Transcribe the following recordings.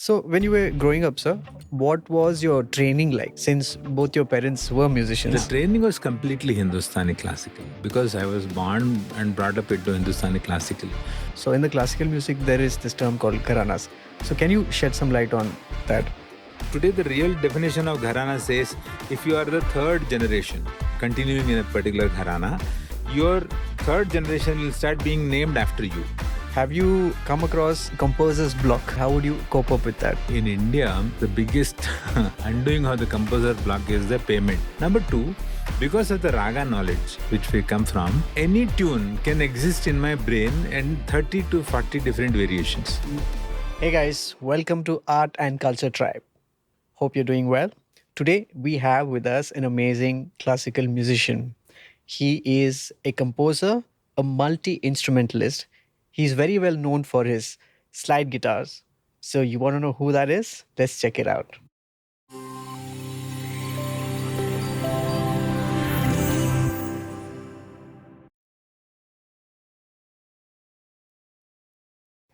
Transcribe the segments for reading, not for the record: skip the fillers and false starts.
So, when you were growing up, sir, what was your training like since both your parents were The musicians? training was completely Hindustani classical because I was born and brought up into Hindustani classical. So, in the classical music, there is this term called Gharanas. So, can you shed some light on that? Today, the real definition of Gharana says if you are the third generation continuing in a particular Gharana, your third generation will start being named after you. Have you come across composer's block? How would you cope up with that? In India, the biggest undoing of the composer block is the payment. Number two, because of the raga knowledge which we come from, any tune can exist in my brain in 30 to 40 different variations. Hey guys, welcome to Art and Culture Tribe. Hope you're doing well. Today we have with us an amazing classical musician. He is a composer, a multi-instrumentalist. He's very well known for his slide guitars. So you want to know who that is? Let's check it out.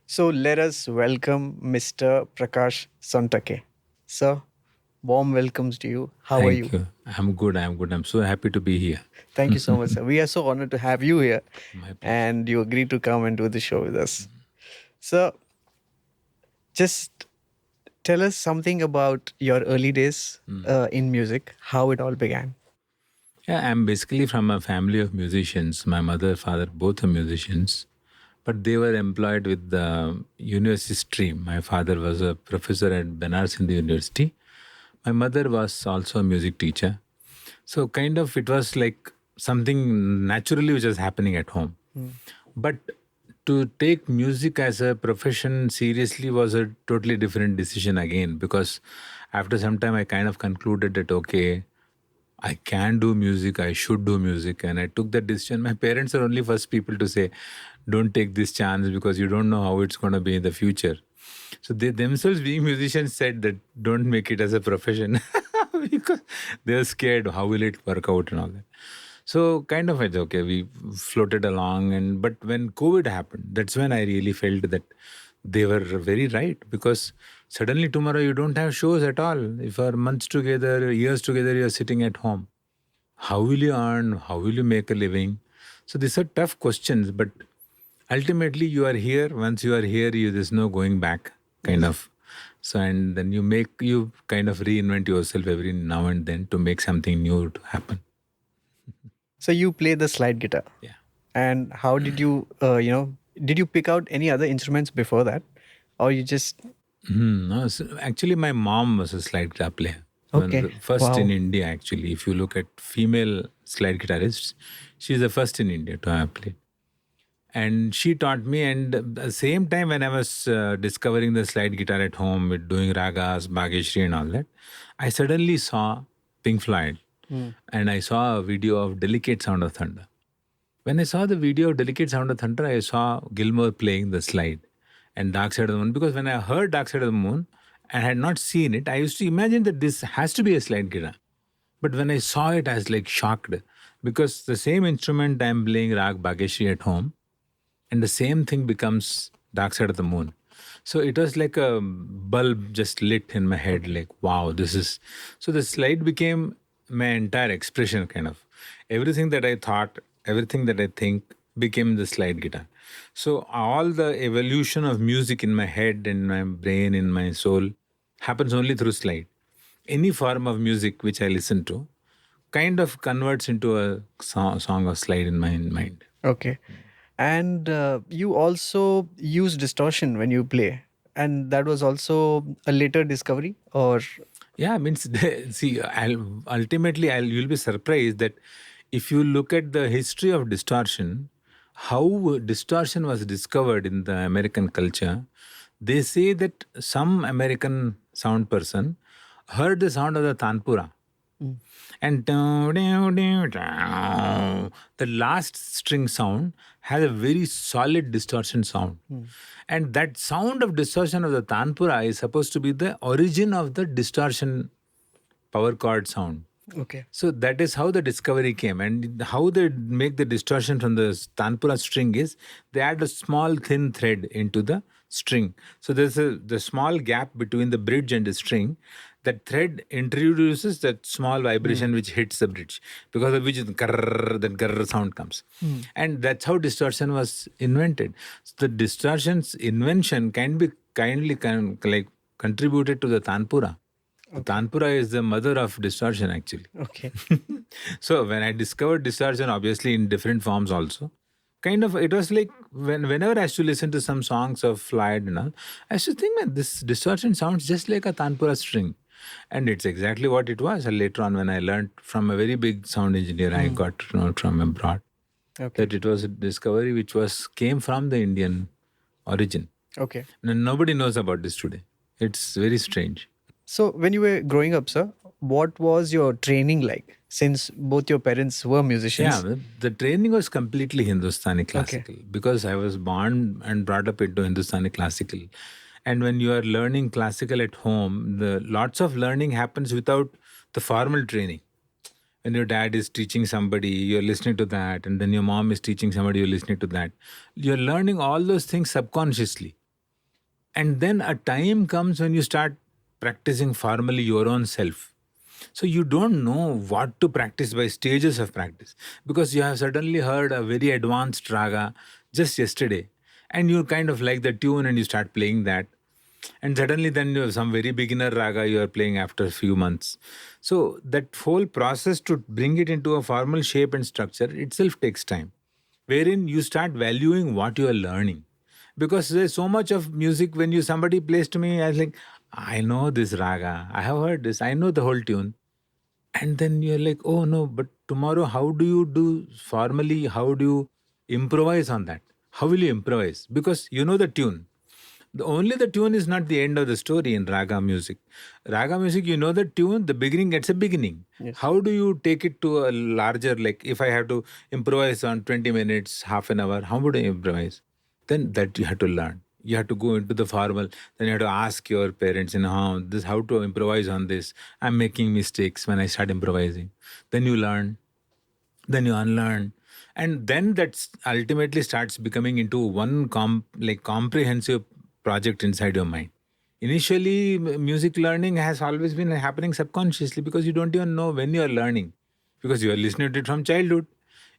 So let us welcome Mr. Prakash Sontakke. Sir, warm welcomes to you. How are Thank you. I'm good. I'm so happy to be here. Thank you so much, sir. We are so honored to have you here. My pleasure. And you agreed to come and do the show with us. So, just tell us something about your early days in music, how it all began. Yeah, I'm basically from a family of musicians. My mother, father, both are musicians, but they were employed with the university stream. My father was a professor at Benares Hindu University. My mother was also a music teacher. So kind of it was like something naturally which was happening at home. But to take music as a profession seriously was a totally different decision again, because after some time I kind of concluded that okay, I can do music, I should do music, and I took that decision. My parents are only first people to say, don't take this chance because you don't know how it's going to be in the future. So they themselves, being musicians, said that don't make it as a profession because they were scared how will it work out and all that. So kind of it's okay, we floated along, and but when COVID happened, that's when I really felt that they were very right, because suddenly tomorrow you don't have shows at all. If for months together, years together, you're sitting at home. How will you earn? How will you make a living? So these are tough questions, but ultimately you are here. Once you are here, there's no going back, kind of. So and then you kind of reinvent yourself every now and then to make something new to happen. So, you play the slide guitar. Yeah. And how did you, did you pick out any other instruments before that? Or you just, No, so actually, my mom was a slide guitar player. One of Okay. the first in Wow. India, actually. If you look at female slide guitarists, she's the first in India to have played. And she taught me, and at the same time when I was discovering the slide guitar at home with doing ragas, Bhageshri and all that, I suddenly saw Pink Floyd and I saw a video of Delicate Sound of Thunder. When I saw the video of Delicate Sound of Thunder, I saw Gilmour playing the slide and Dark Side of the Moon. Because when I heard Dark Side of the Moon and had not seen it, I used to imagine that this has to be a slide guitar. But when I saw it, I was like shocked, because the same instrument I'm playing Rag Bhageshri at home, and the same thing becomes Dark Side of the Moon. So it was like a bulb just lit in my head, like, wow, this is. So the slide became my entire expression, kind of. Everything that I thought, everything that I think became the slide guitar. So all the evolution of music in my head, in my brain, in my soul happens only through slide. Any form of music which I listen to kind of converts into a song of slide in my mind. Okay. And you also use distortion when you play. And that was also a later discovery, or Yeah, means see, you'll be surprised that if you look at the history of distortion, how distortion was discovered in the American culture, they say that some American sound person heard the sound of the tanpura. And the last string sound has a very solid distortion sound. And that sound of distortion of the tanpura is supposed to be the origin of the distortion power chord sound. okay. So that is how the discovery came. And how they make the distortion from the tanpura string is they add a small thin thread into the string. So there's the small gap between the bridge and the string. That thread introduces that small vibration which hits the bridge, because of which that sound comes. And that's how distortion was invented. So the distortion's invention can be contributed to the Tanpura. Tanpura is the mother of distortion, actually. Okay. So when I discovered distortion, obviously in different forms also, it was like whenever I used to listen to some songs of Floyd and all, I used to think, man, this distortion sounds just like a Tanpura string. And it's exactly what it was. And later on, when I learned from a very big sound engineer, I got to know from abroad that it was a discovery which came from the Indian origin. Okay. And nobody knows about this today. It's very strange. So when you were growing up, sir, what was your training like? Since both your parents were musicians. Yeah, the training was completely Hindustani classical, because I was born and brought up into Hindustani classical. And when you are learning classical at home, lots of learning happens without the formal training. When your dad is teaching somebody, you're listening to that, and then your mom is teaching somebody, you're listening to that. You're learning all those things subconsciously. And then a time comes when you start practicing formally your own self. So you don't know what to practice by stages of practice, because you have suddenly heard a very advanced raga just yesterday, and you kind of like the tune and you start playing that. And suddenly then you have some very beginner raga you are playing after a few months. So that whole process to bring it into a formal shape and structure itself takes time, wherein you start valuing what you are learning. Because there's so much of music, when somebody plays to me, I was like, I know this raga, I have heard this, I know the whole tune. And then you're like, oh no, but tomorrow how do you do formally, how do you improvise on that? How will you improvise? Because you know the tune. Only the tune is not the end of the story in raga music. Raga music, you know the tune, the beginning gets a beginning. Yes. How do you take it to a larger, like if I have to improvise on 20 minutes, half an hour, how would I improvise? Then that you have to learn. You have to go into the formal. Then you have to ask your parents, how to improvise on this. I'm making mistakes when I start improvising. Then you learn. Then you unlearn. And then that ultimately starts becoming into one comprehensive project inside your mind. Initially, music learning has always been happening subconsciously, because you don't even know when you are learning, because you are listening to it from childhood.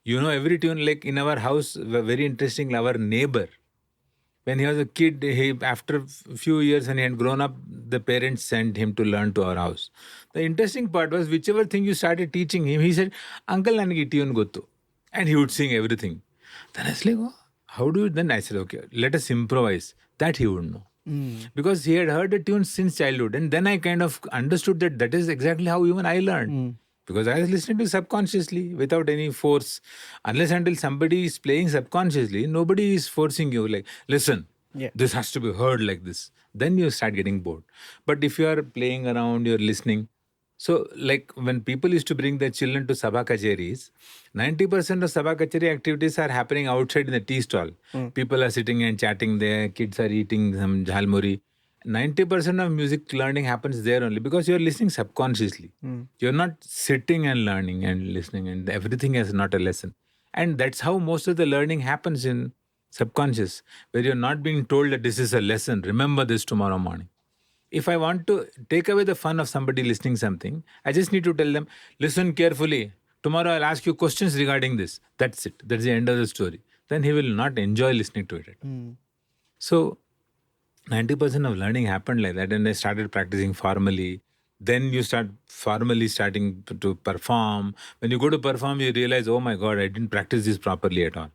You know every tune. Like in our house, very interesting, our neighbor, when he was a kid, after a few years and he had grown up, the parents sent him to learn to our house. The interesting part was, whichever thing you started teaching him, he said, Uncle, nanage tune gottu. And he would sing everything. Then I was like, oh, how do you? Then I said, okay, let us improvise. That he would know. Because he had heard the tune since childhood. And then I kind of understood that is exactly how even I learned. Because I was listening to subconsciously without any force. Unless until somebody is playing subconsciously, nobody is forcing you, like, listen, this has to be heard like this. Then you start getting bored. But if you are playing around, you're listening. So, like when people used to bring their children to Sabha Kacheris, 90% of Sabha Kacheri activities are happening outside in the tea stall. People are sitting and chatting there, kids are eating some jhalmuri. 90% of music learning happens there only, because you're listening subconsciously. You're not sitting and learning and listening, and everything is not a lesson. And that's how most of the learning happens in subconscious, where you're not being told that this is a lesson, remember this tomorrow morning. If I want to take away the fun of somebody listening something, I just need to tell them, listen carefully. Tomorrow I'll ask you questions regarding this. That's it. That's the end of the story. Then he will not enjoy listening to it. So 90% of learning happened like that, and I started practicing formally. Then you start formally starting to perform. When you go to perform, you realize, oh my God, I didn't practice this properly at all.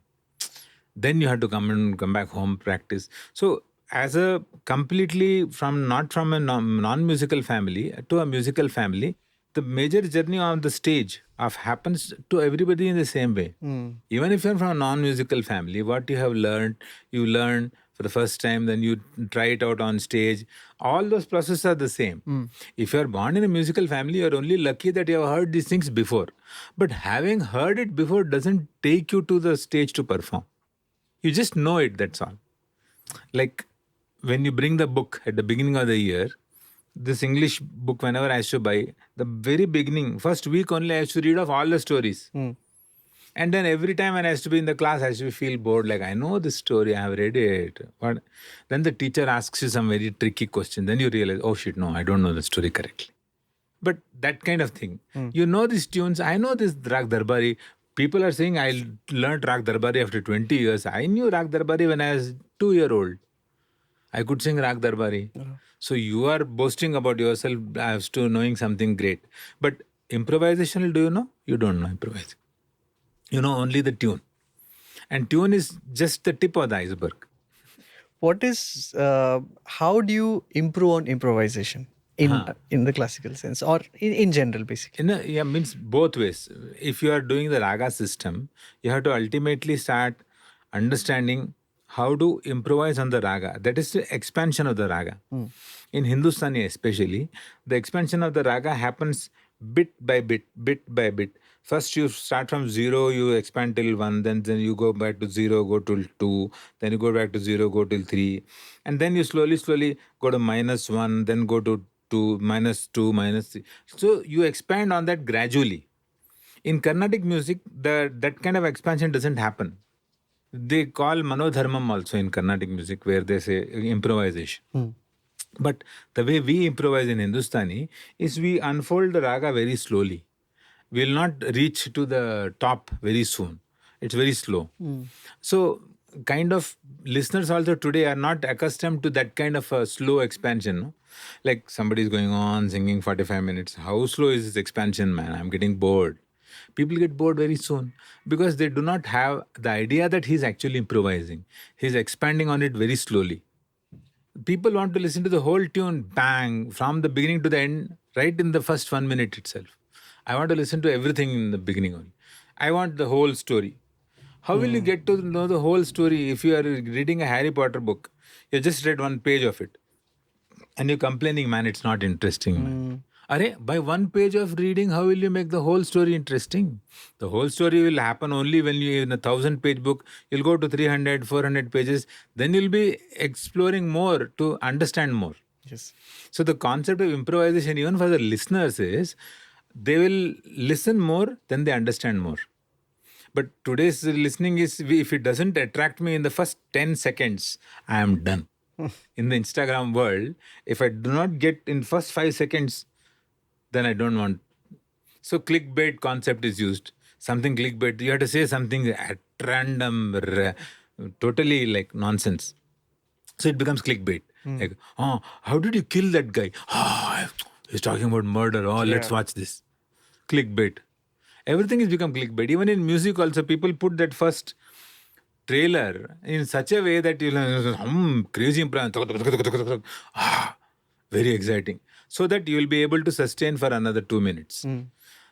Then you have to come back home, practice. So as a completely not from a non-musical family to a musical family, the major journey on the stage happens to everybody in the same way. Even if you're from a non-musical family, what you have learned, you learn for the first time, then you try it out on stage. All those processes are the same. If you're born in a musical family, you're only lucky that you have heard these things before. But having heard it before doesn't take you to the stage to perform. You just know it, that's all. Like when you bring the book at the beginning of the year, this English book, whenever I used to buy, the very beginning, first week only, I used to read off all the stories. And then every time when I used to be in the class, I used to feel bored. Like, I know this story, I have read it. But then the teacher asks you some very tricky question. Then you realize, oh shit, no, I don't know the story correctly. But that kind of thing. You know these tunes. I know this Rag Darbari. People are saying I learned Rag Darbari after 20 years. I knew Rag Darbari when I was 2 years old. I could sing Rag Darbari. So you are boasting about yourself as to knowing something great. But improvisational, do you know? You don't know improvising. You know only the tune. And tune is just the tip of the iceberg. What is how do you improve on improvisation in the classical sense, or in general, basically? Means both ways. If you are doing the raga system, you have to ultimately start understanding how to improvise on the raga. That is the expansion of the raga. In Hindustani especially, the expansion of the raga happens bit by bit, bit by bit. First you start from 0, you expand till 1, then you go back to 0, go till 2, then you go back to 0, go till 3. And then you slowly go to -1, then go to 2, -2, -3. So you expand on that gradually. In Carnatic music, that kind of expansion doesn't happen. They call manodharmam also in Carnatic music, where they say improvisation. But the way we improvise in Hindustani is we unfold the raga very slowly. We will not reach to the top very soon. It's very slow. So, kind of listeners also today are not accustomed to that kind of a slow expansion. No? Like somebody is going on singing 45 minutes. How slow is this expansion, man? I'm getting bored. People get bored very soon because they do not have the idea that he's actually improvising. He's expanding on it very slowly. People want to listen to the whole tune, bang, from the beginning to the end, right in the first 1 minute itself. I want to listen to everything in the beginning only. I want the whole story. How will you get to know the whole story if you are reading a Harry Potter book? You just read one page of it. And you're complaining, man, it's not interesting. Man. By one page of reading, how will you make the whole story interesting? The whole story will happen only when you, in a 1,000-page book, you'll go to 300, 400 pages. Then you'll be exploring more to understand more. Yes. So the concept of improvisation, even for the listeners, is they will listen more, then they understand more. But today's listening is, if it doesn't attract me in the first 10 seconds, I am done. In the Instagram world, if I do not get in first 5 seconds, then I don't want. So clickbait concept is used. Something clickbait, you have to say something at random, totally like nonsense. So it becomes clickbait. Like, oh, how did you kill that guy? Oh, he's talking about murder. Oh, let's watch this. Clickbait. Everything has become clickbait. Even in music also, people put that first trailer in such a way that crazy improv. Very exciting. So that you will be able to sustain for another 2 minutes.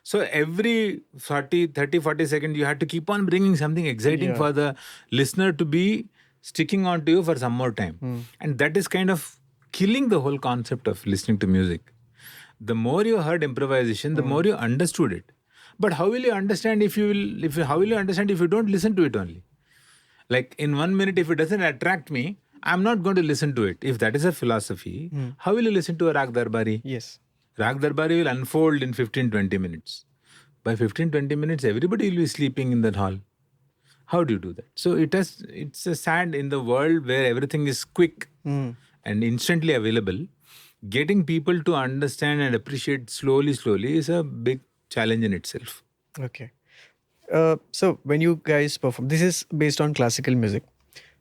So every 30, 40 seconds, you have to keep on bringing something exciting for the listener to be sticking on to you for some more time. And that is kind of killing the whole concept of listening to music. The more you heard improvisation, the more you understood it. But how will you understand if you don't listen to it only? Like in 1 minute, if it doesn't attract me, I'm not going to listen to it. If that is a philosophy, how will you listen to a Rag Darbari? Yes. Rag Darbari will unfold in 15-20 minutes. By 15-20 minutes, everybody will be sleeping in that hall. How do you do that? So it's a sad in the world where everything is quick and instantly available. Getting people to understand and appreciate slowly is a big challenge in itself. Okay. So when you guys perform, this is based on classical music.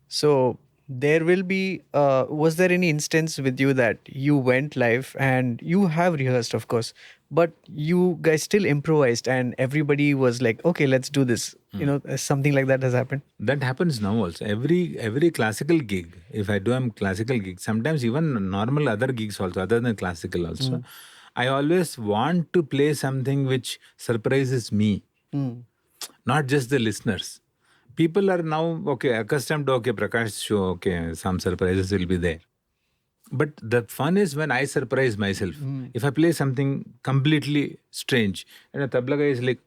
So there will be, was there any instance with you that you went live and you have rehearsed, of course, but you guys still improvised and everybody was like, okay, let's do this. Something like that has happened? That happens now also. Every classical gig, if I do a classical gig, sometimes even normal other gigs also, other than classical also, I always want to play something which surprises me, not just the listeners. People are now, accustomed to, Prakash show, some surprises will be there. But the fun is when I surprise myself. If I play something completely strange and a tabla guy is like,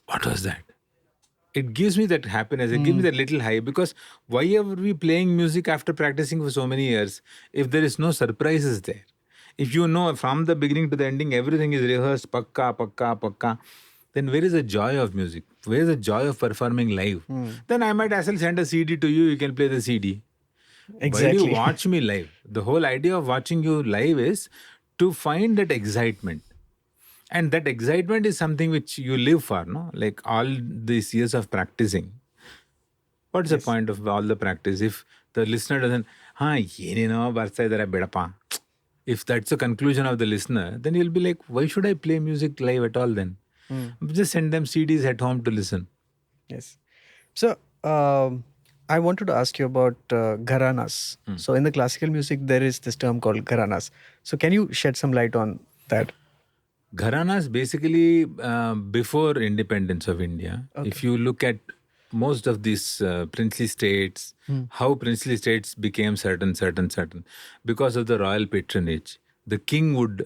what was that? It gives me that happiness. It gives me that little high, because why are we playing music after practicing for so many years if there is no surprises there? If you know from the beginning to the ending, everything is rehearsed, pakka, then then where is the joy of music? Where is the joy of performing live? Then I might as well send a CD to you. You can play the CD. Why do you Exactly. watch me live? The whole idea of watching you live is to find that excitement. And that excitement is something which you live for, no? Like all these years of practicing. What's the Yes. point of all the practice if the listener doesn't, barsa idara bedapa. If that's the conclusion of the listener, then you'll be like, why should I play music live at all then? Just send them CDs at home to listen. Yes. So, I wanted to ask you about gharanas. So, in the classical music, there is this term called gharanas. So, can you shed some light on that? Gharanas basically before independence of India. If you look at most of these princely states, how princely states became certain, because of the royal patronage. The king would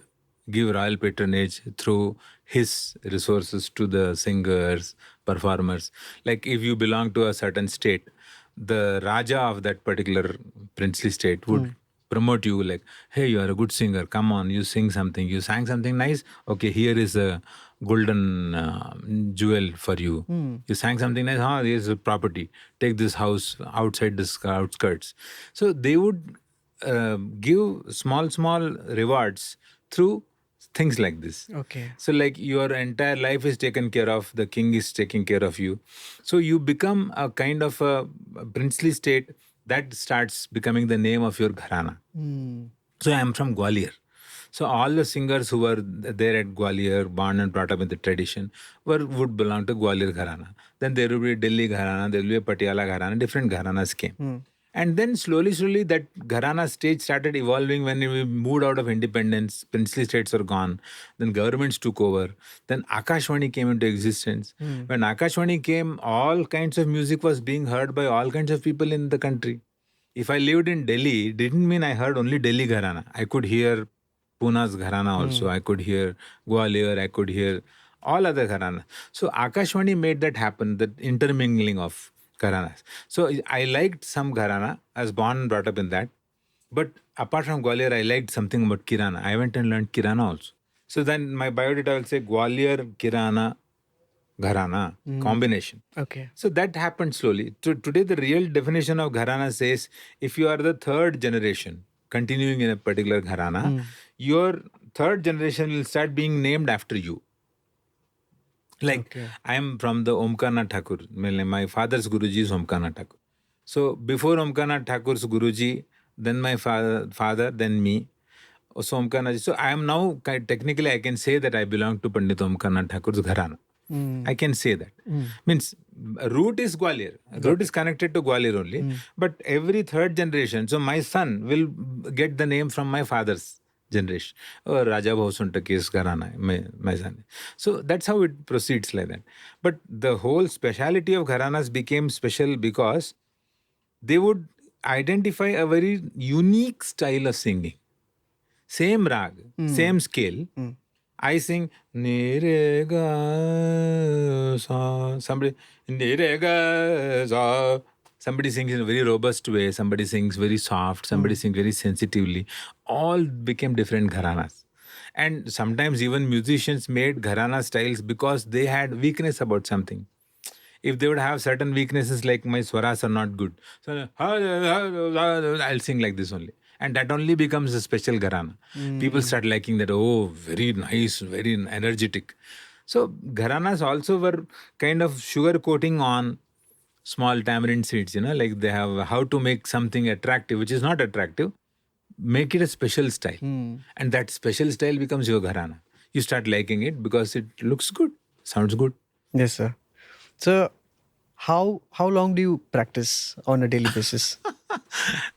give royal patronage through his resources to the singers, performers. Like if you belong to a certain state, the Raja of that particular princely state would promote you like, hey, you are a good singer, come on, you sing something, you sang something nice, okay, here is a golden jewel for you. You sang something nice, here's a property, take this house outside the outskirts. So they would give small rewards through things like this. Okay. So like your entire life is taken care of, the king is taking care of you, so you become a kind of a princely state. That starts becoming the name of your gharana. So I am from Gwalior. So all the singers who were there at Gwalior, born and brought up in the tradition, would belong to Gwalior Gharana. Then there will be Delhi Gharana, there will be a Patiala Gharana, different Gharanas came. And then slowly that Gharana stage started evolving when we moved out of independence. Princely states were gone. Then governments took over. Then Akashvani came into existence. When Akashvani came, all kinds of music was being heard by all kinds of people in the country. If I lived in Delhi, it didn't mean I heard only Delhi Gharana. I could hear Puna's Gharana also. I could hear Gwalior. I could hear all other Gharana. So Akashvani made that happen, that intermingling of Gharanas. So I liked some Gharana. I was born and brought up in that. But apart from Gwalior, I liked something about Kirana. I went and learned Kirana also. So then my biodata will say Gwalior, Kirana, Gharana combination. Okay. So that happened slowly. Today, the real definition of Gharana says if you are the third generation continuing in a particular Gharana, your third generation will start being named after you. Like I am from the Omkarnath Thakur. My father's Guruji is Omkarnath Thakur. So before Omkarnath Thakur's Guruji, then my father, then me. So Omkarnath. So I am now technically I can say that I belong to Pandit Omkarnath Thakur's Gharana. I can say that. Means root is Gwalior. Root is connected to Gwalior only. But every third generation, so my son will get the name from my father's generation. Or Raja Sontakke's Gharana, my son. So that's how it proceeds like that. But the whole speciality of Gharanas became special because they would identify a very unique style of singing. Same rag, same scale. I sing ni re ga sa. Somebody ni re ga sa. Somebody sings in a very robust way. Somebody sings very soft. Somebody sings very sensitively. All became different gharanas. And sometimes even musicians made gharana styles because they had weakness about something. If they would have certain weaknesses like my swaras are not good, so I'll sing like this only. And that only becomes a special gharana. People start liking that, oh, very nice, very energetic. So gharanas also were kind of sugar coating on small tamarind seeds, like they have how to make something attractive, which is not attractive, make it a special style. And that special style becomes your gharana. You start liking it because it looks good, sounds good. Yes, sir. So, how long do you practice on a daily basis?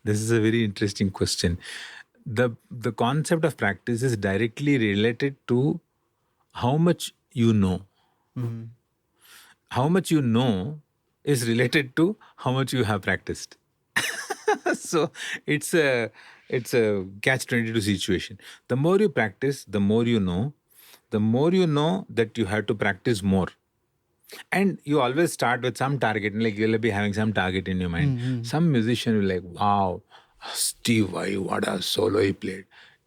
This is a very interesting question. The concept of practice is directly related to how much you know. How much you know is related to how much you have practiced. So it's a catch-22 situation. The more you practice, the more you know. The more you know that you have to practice more. And you always start with some target, like you'll be having some target in your mind. Some musician will like, wow, Steve, what a solo he played.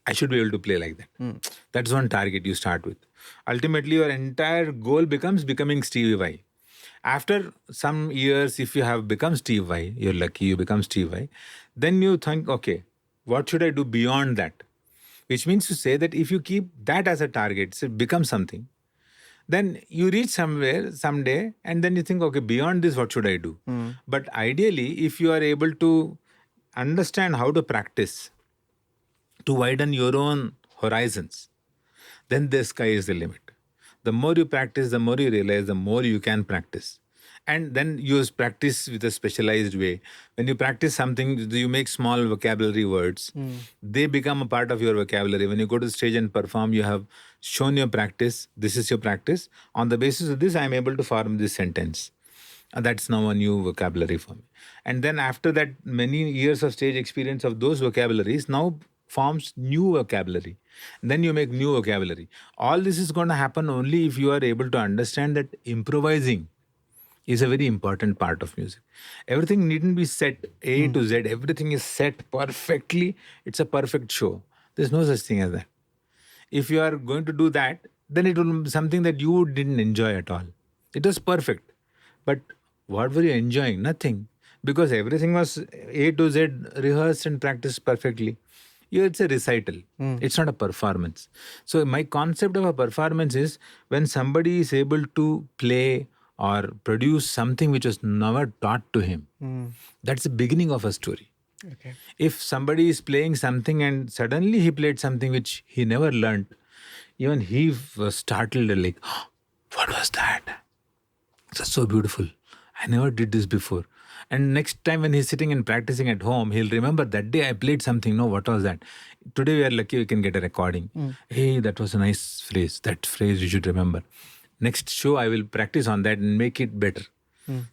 I should be able to play like that. That's one target you start with. Ultimately, your entire goal becomes becoming Stevie Y. After some years, if you have become Steve Y, you're lucky you become Steve Y, then you think, okay, what should I do beyond that? Which means to say that if you keep that as a target, so it becomes something, then you reach somewhere someday, and then you think, okay, beyond this, what should I do? But ideally, if you are able to understand how to practice to widen your own horizons, then the sky is the limit. The more you practice, the more you realize, the more you can practice. And then you practice with a specialized way. When you practice something, you make small vocabulary words. They become a part of your vocabulary. When you go to the stage and perform, you have shown your practice. This is your practice. On the basis of this, I am able to form this sentence. That's now a new vocabulary for me. And then after that, many years of stage experience of those vocabularies now forms new vocabulary. Then you make new vocabulary. All this is going to happen only if you are able to understand that improvising is a very important part of music. Everything needn't be set A to Z. Everything is set perfectly. It's a perfect show. There's no such thing as that. If you are going to do that, then it will be something that you didn't enjoy at all. It was perfect. But what were you enjoying? Nothing. Because everything was A to Z rehearsed and practiced perfectly. Yeah, it's a recital. It's not a performance. So my concept of a performance is when somebody is able to play or produce something which was never taught to him. That's the beginning of a story. Okay. If somebody is playing something and suddenly he played something which he never learned, even he was startled, like, "Oh, what was that? That's so beautiful. I never did this before." And next time when he's sitting and practicing at home, he'll remember that day I played something. No, what was that? Today we are lucky we can get a recording. Hey, that was a nice phrase. That phrase you should remember. Next show I will practice on that and make it better.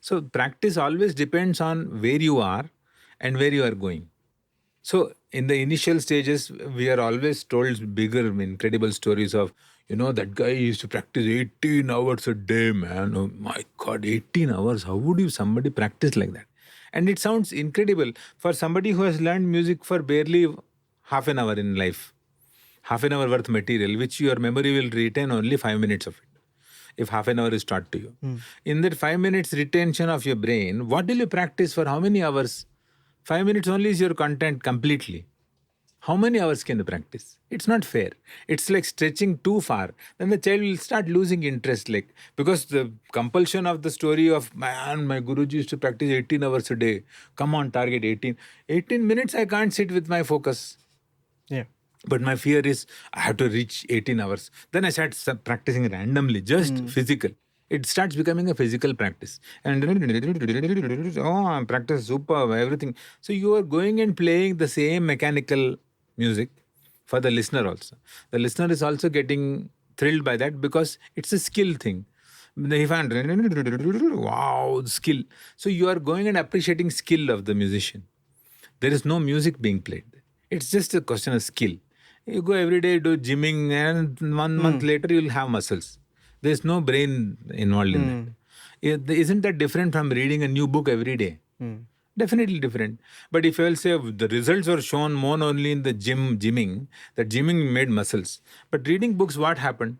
So practice always depends on where you are and where you are going. So in the initial stages, we are always told bigger, incredible stories of, that guy used to practice 18 hours a day, man. Oh my God, 18 hours. How would you somebody practice like that? And it sounds incredible for somebody who has learned music for barely half an hour in life. Half an hour worth material, which your memory will retain only 5 minutes of it. If half an hour is taught to you. In that 5 minutes retention of your brain, what will you practice for how many hours? 5 minutes only is your content completely. How many hours can you practice? It's not fair. It's like stretching too far. Then the child will start losing interest, like, because the compulsion of the story of, man, my Guruji used to practice 18 hours a day. Come on, target 18. 18 minutes I can't sit with my focus. Yeah. But my fear is I have to reach 18 hours. Then I start practicing randomly, just physical. It starts becoming a physical practice. And oh, practice super, everything. So you are going and playing the same mechanical music for the listener also. The listener is also getting thrilled by that because it's a skill thing. They find, wow, skill. So you are going and appreciating skill of the musician. There is no music being played. It's just a question of skill. You go every day, do gymming, and 1 month later you'll have muscles. There's no brain involved in that. Isn't that different from reading a new book every day? Definitely different. But if I will say the results were shown more only in the gymming, that gymming made muscles. But reading books, what happened?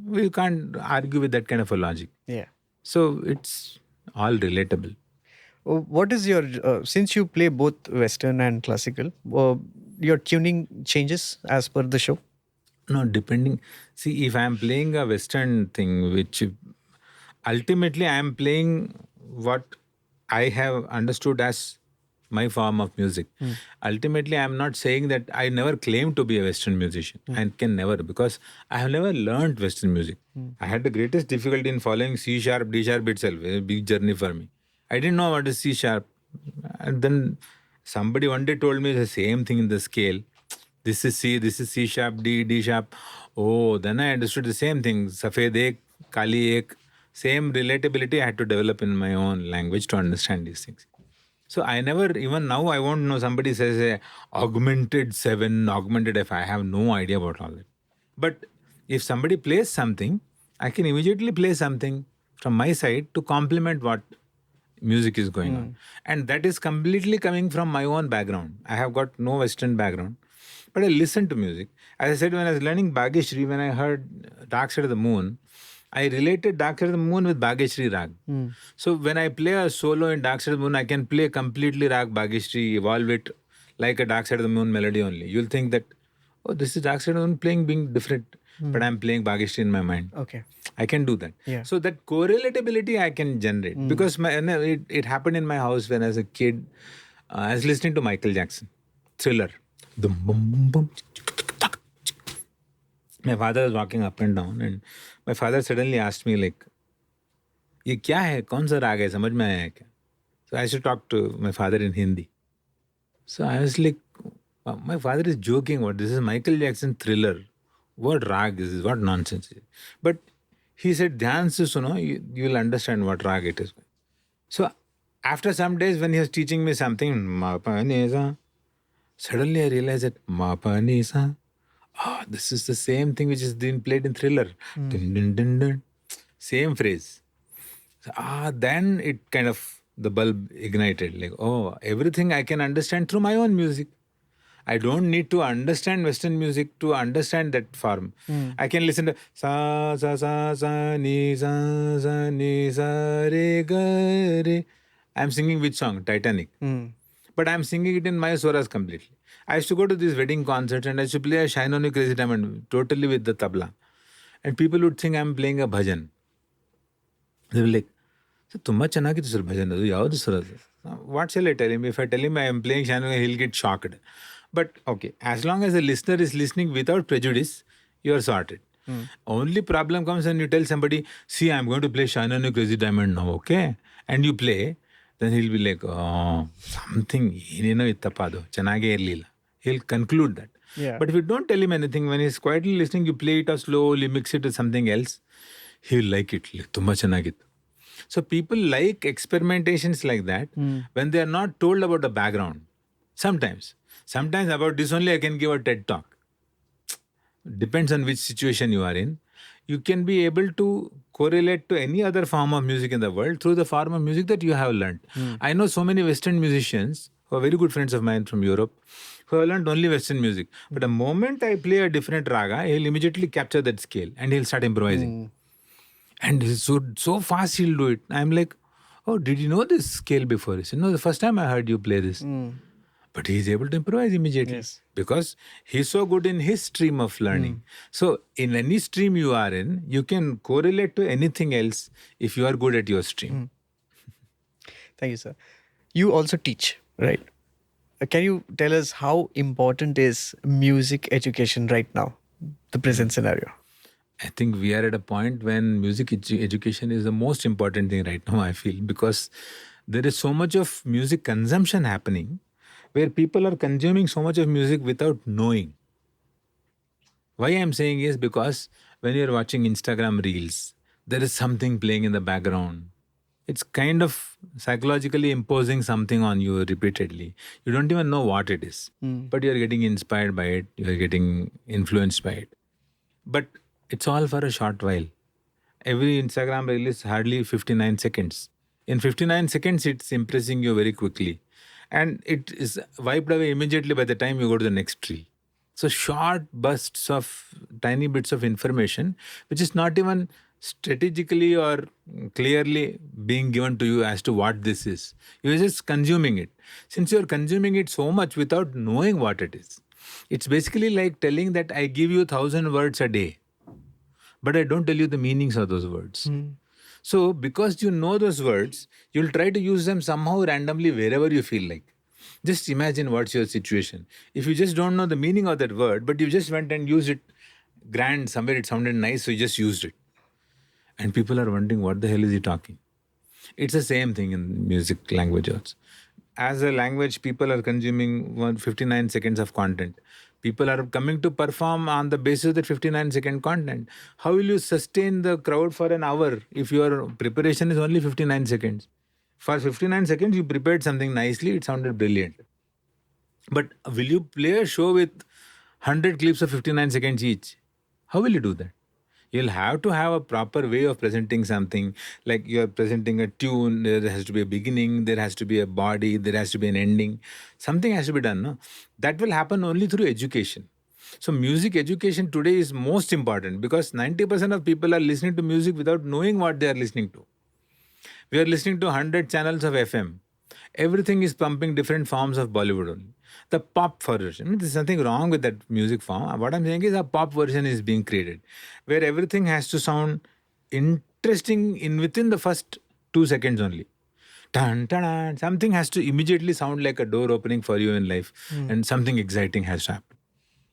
We can't argue with that kind of a logic. Yeah. So it's all relatable. What is your, since you play both Western and classical, your tuning changes as per the show? No, depending. See, if I am playing a Western thing, which ultimately I am playing what I have understood as my form of music. Ultimately, I am not saying that I never claim to be a Western musician. I can never, because I have never learned Western music. I had the greatest difficulty in following C sharp, D sharp itself. A big journey for me. I didn't know what is C sharp. And then somebody one day told me the same thing in the scale. This is C sharp, D sharp. Oh, then I understood the same thing. Safed ek, Kali ek. Same relatability I had to develop in my own language to understand these things. So I never, even now I won't know, somebody says augmented 7, augmented F. I have no idea about all that. But if somebody plays something, I can immediately play something from my side to complement what music is going on. And that is completely coming from my own background. I have got no Western background. but I listen to music. As I said, when I was learning Bhagyashri, when I heard Dark Side of the Moon, I related Dark Side of the Moon with Bhagyashri Rag. So when I play a solo in Dark Side of the Moon, I can play completely Rag Bhagyashri, evolve it like a Dark Side of the Moon melody only. You'll think that, oh, this is Dark Side of the Moon playing being different, but I'm playing Bhagyashri in my mind. Okay. I can do that. Yeah. So that correlatability I can generate because it happened in my house when I was a kid. I was listening to Michael Jackson, Thriller. Dum, bum, bum, bum. My father was walking up and down, and my father suddenly asked me like, "ये क्या है? कौन सा राग है? समझ में आया है क्या?" So I used to talk to my father in Hindi. So I was like, "Wow, my father is joking. What? This is Michael Jackson Thriller. What rag is this? What nonsense is it?" But he said, "Dhyan se suno, you will understand what rag it is." So after some days, when he was teaching me something, ma pa ni sa, suddenly I realized that ma pa ni sa. Oh, this is the same thing which is being played in Thriller. Dun, dun, dun, dun. Same phrase. So, then it kind of, the bulb ignited. Like, oh, everything I can understand through my own music. I don't need to understand Western music to understand that form. I can listen to sa sa sa sa ni sa re ga re. I'm singing which song? Titanic. But I'm singing it in my swaras completely. I used to go to these wedding concerts and I used to play a Shine On You Crazy Diamond totally with the tabla. And people would think I'm playing a bhajan. They were like, "So, tumma chanaki to sur bhajan adu yavadu sur adu." What shall I tell him? If I tell him I am playing Shine On You, he'll get shocked. But okay, as long as the listener is listening without prejudice, you are sorted. Only problem comes when you tell somebody, "See, I'm going to play Shine On You Crazy Diamond now, okay?" And you play, then he'll be like, "Oh, something, chanage irlila." He'll conclude that. Yeah. But if you don't tell him anything, when he's quietly listening, you play it or slowly mix it with something else, he'll like it. Tumma chanagittu. So people like experimentations like that when they are not told about the background. Sometimes about this only I can give a TED talk. Depends on which situation you are in. You can be able to correlate to any other form of music in the world through the form of music that you have learned. I know so many Western musicians who are very good friends of mine from Europe who have learned only Western music. But the moment I play a different raga, he'll immediately capture that scale and he'll start improvising. And so fast he'll do it. I'm like, "Oh, did you know this scale before?" He said, "No, the first time I heard you play this." But he's able to improvise immediately. Yes. Because he's so good in his stream of learning. So in any stream you are in, you can correlate to anything else if you are good at your stream. Thank you, sir. You also teach, right? Can you tell us how important is music education right now, the present scenario? I think we are at a point when music education is the most important thing right now, I feel, because there is so much of music consumption happening where people are consuming so much of music without knowing. Why I'm saying is because when you're watching Instagram reels, there is something playing in the background. It's kind of psychologically imposing something on you repeatedly. You don't even know what it is, but you're getting inspired by it, you're getting influenced by it. But it's all for a short while. Every Instagram reel is hardly 59 seconds. In 59 seconds, it's impressing you very quickly. And it is wiped away immediately by the time you go to the next reel. So short bursts of tiny bits of information, which is not even strategically or clearly being given to you as to what this is. You're just consuming it. Since you're consuming it so much without knowing what it is, it's basically like telling that I give you 1,000 words a day, but I don't tell you the meanings of those words. So because you know those words, you'll try to use them somehow randomly wherever you feel like. Just imagine what's your situation. If you just don't know the meaning of that word, but you just went and used it grand, somewhere it sounded nice, so you just used it. And people are wondering, what the hell is he talking? It's the same thing in music language also. As a language, people are consuming 59 seconds of content. People are coming to perform on the basis of that 59-second content. How will you sustain the crowd for an hour if your preparation is only 59 seconds? For 59 seconds, you prepared something nicely, it sounded brilliant. But will you play a show with 100 clips of 59 seconds each? How will you do that? You'll have to have a proper way of presenting something. Like you're presenting a tune, there has to be a beginning, there has to be a body, there has to be an ending. Something has to be done, no? That will happen only through education. So music education today is most important because 90% of people are listening to music without knowing what they are listening to. We are listening to 100 channels of FM. Everything is pumping different forms of Bollywood only. The pop version, I mean, there's nothing wrong with that music form. What I'm saying is a pop version is being created where everything has to sound interesting in within the first 2 seconds only. Dun, dun, dun. Something has to immediately sound like a door opening for you in life, and something exciting has to happen.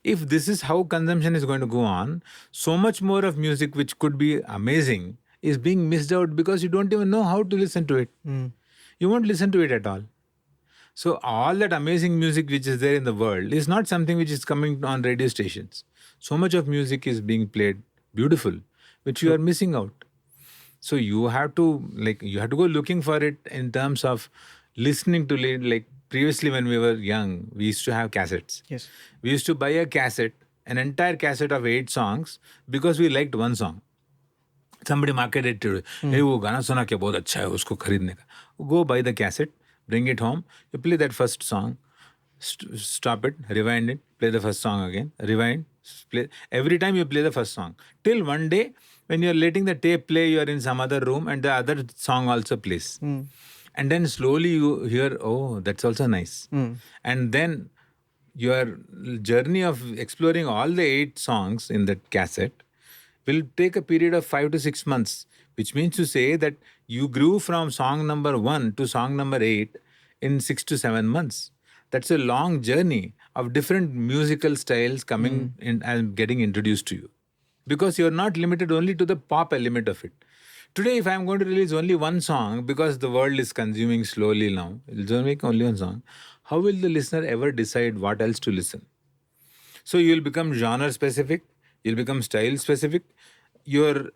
If this is how consumption is going to go on, so much more of music which could be amazing is being missed out because you don't even know how to listen to it. You won't listen to it at all. So all that amazing music which is there in the world is not something which is coming on radio stations. So much of music is being played beautiful, which you are missing out. So you have to go looking for it in terms of listening to like previously when we were young, we used to have cassettes. Yes. We used to buy a cassette, an entire cassette of 8 songs because we liked one song. Somebody marketed to hey वो गाना सुना क्या बहुत अच्छा है उसको खरीदने का. Go buy the cassette, bring it home, you play that first song, stop it, rewind it, play the first song again, rewind, play. Every time you play the first song. Till one day, when you're letting the tape play, you're in some other room and the other song also plays. And then slowly you hear, oh, that's also nice. And then your journey of exploring all the 8 songs in that cassette will take a period of 5 to 6 months, which means to say that you grew from song number 1 to song number 8 in 6 to 7 months. That's a long journey of different musical styles coming in and getting introduced to you. Because you're not limited only to the pop element of it. Today, if I'm going to release only one song, because the world is consuming slowly now, it'll make only one song, how will the listener ever decide what else to listen? So you'll become genre specific, you'll become style specific, your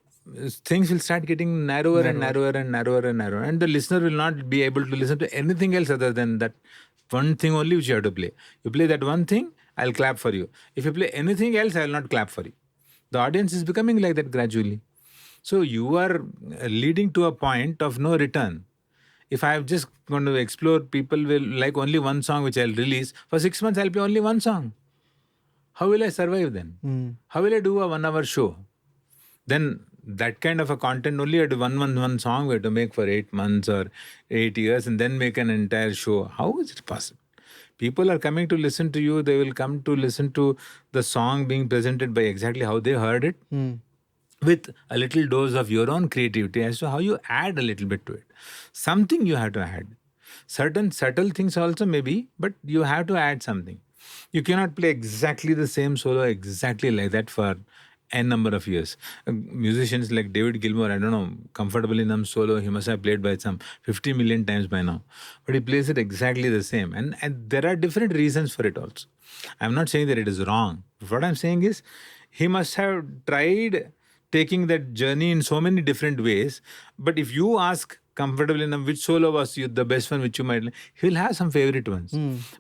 things will start getting narrower and narrower and narrower and narrower, and the listener will not be able to listen to anything else other than that one thing only which you have to play. You play that one thing, I'll clap for you. If you play anything else, I will not clap for you. The audience is becoming like that gradually. So you are leading to a point of no return. If I have just going to explore, people will like only one song which I'll release. For 6 months, I'll play only one song. How will I survive then? How will I do a 1 hour show? Then that kind of a content only at one song we have to make for 8 months or 8 years and then make an entire show. How is it possible? People are coming to listen to you. They will come to listen to the song being presented by exactly how they heard it, with a little dose of your own creativity as to how you add a little bit to it. Something you have to add. Certain subtle things also maybe, but you have to add something. You cannot play exactly the same solo exactly like that for n number of years. Musicians like David Gilmour, I don't know, comfortable in solo, he must have played by some 50 million times by now. But he plays it exactly the same. And there are different reasons for it also. I'm not saying that it is wrong. What I'm saying is he must have tried taking that journey in so many different ways. But if you ask comfortable enough which solo was the best one which you might, he'll have some favorite ones.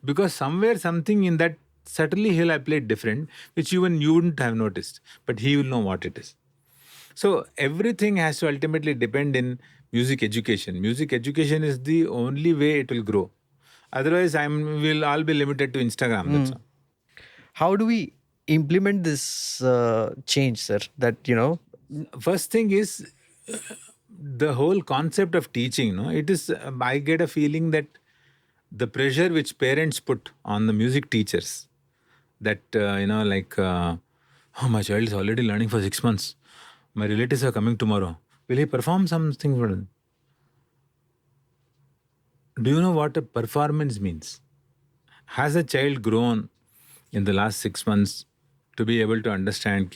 Because somewhere something in that certainly he'll have played different, which even you wouldn't have noticed, but he will know what it is. So everything has to ultimately depend in music education. Music education is the only way it will grow. Otherwise, we'll all be limited to Instagram. That's all. How do we implement this change, sir? That, First thing is the whole concept of teaching. No, it is. I get a feeling that the pressure which parents put on the music teachers, that oh, my child is already learning for 6 months. My relatives are coming tomorrow. Will he perform something for them? Do you know what a performance means? Has a child grown in the last 6 months to be able to understand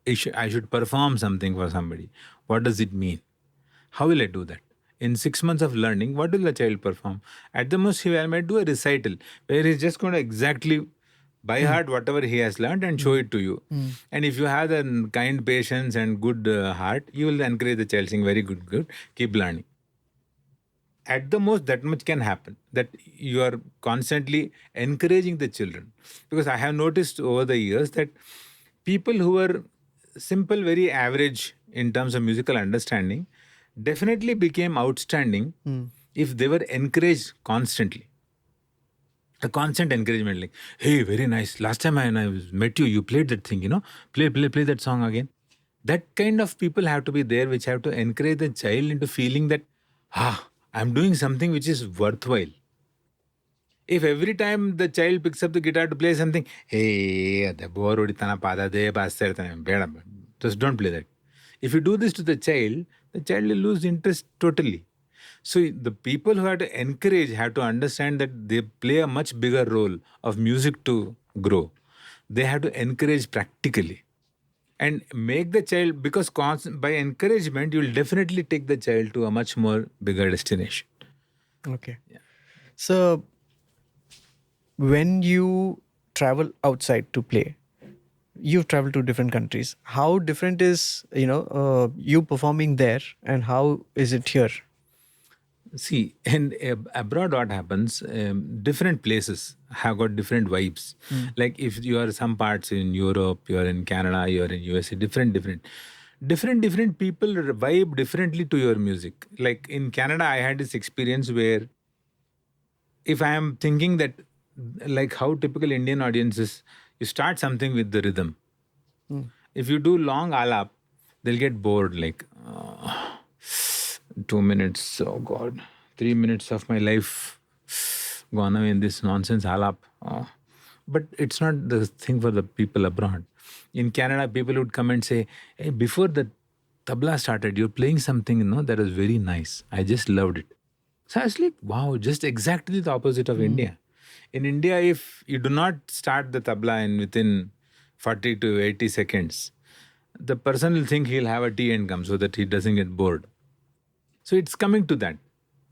I should perform something for somebody? What does it mean? How will I do that? In 6 months of learning, what will the child perform? At the most, he might do a recital where he's just going to exactly by heart whatever he has learned and show it to you. And if you have the kind patience and good heart, you will encourage the child saying, very good, keep learning. At the most, that much can happen, that you are constantly encouraging the children. Because I have noticed over the years that people who are simple, very average in terms of musical understanding, definitely became outstanding if they were encouraged constantly. A constant encouragement, like, hey, very nice. Last time I met you, you played that thing, play that song again. That kind of people have to be there, which have to encourage the child into feeling that, I'm doing something which is worthwhile. If every time the child picks up the guitar to play something, hey, the bore oditana pada de beda, just don't play that. If you do this to the child will lose interest totally. So the people who have to encourage have to understand that they play a much bigger role of music to grow. They have to encourage practically and make the child, because by encouragement you will definitely take the child to a much more bigger destination. Okay. So when you travel outside to play, you've traveled to different countries. How different is you performing there, and how is it here? See, and abroad, what happens? Different places have got different vibes. Like if you are some parts in Europe, you are in Canada, you are in USA, different people vibe differently to your music. Like in Canada, I had this experience where if I am thinking that, like how typical Indian audiences, you start something with the rhythm. If you do long alap, they'll get bored. Like 2 minutes, oh God, 3 minutes of my life gone away in this nonsense alap. But it's not the thing for the people abroad. In Canada, people would come and say, hey, before the tabla started, you're playing something, that was very nice. I just loved it. So I was like, wow, just exactly the opposite of India. In India, if you do not start the tabla in within 40 to 80 seconds, the person will think he'll have a tea and come so that he doesn't get bored. So it's coming to that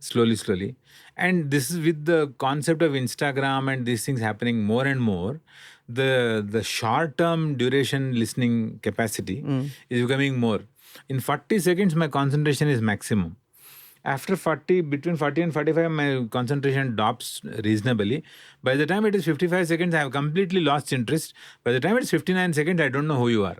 slowly. And this is with the concept of Instagram and these things happening more and more. The short-term duration listening capacity is becoming more. In 40 seconds, my concentration is maximum. After 40, between 40 and 45, my concentration drops reasonably. By the time it is 55 seconds, I have completely lost interest. By the time it's 59 seconds, I don't know who you are.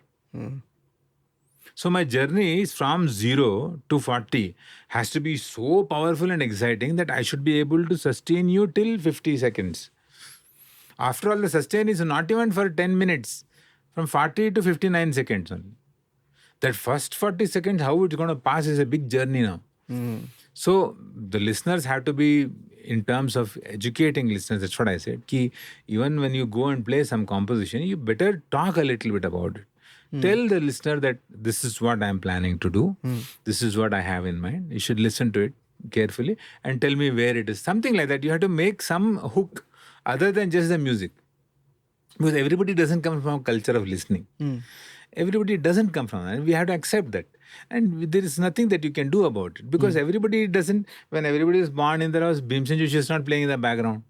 So my journey is from 0 to 40 has to be so powerful and exciting that I should be able to sustain you till 50 seconds. After all, the sustain is not even for 10 minutes, from 40 to 59 seconds only. That first 40 seconds, how it's going to pass is a big journey now. So the listeners have to be, in terms of educating listeners, that's what I said, ki even when you go and play some composition, you better talk a little bit about it. Tell the listener that this is what I'm planning to do. This is what I have in mind. You should listen to it carefully and tell me where it is. Something like that. You have to make some hook other than just the music. Because everybody doesn't come from a culture of listening. Everybody doesn't come from that. And we have to accept that. And there is nothing that you can do about it. Because everybody doesn't, when everybody is born in their house, Bhimsen Joshi is not playing in the background.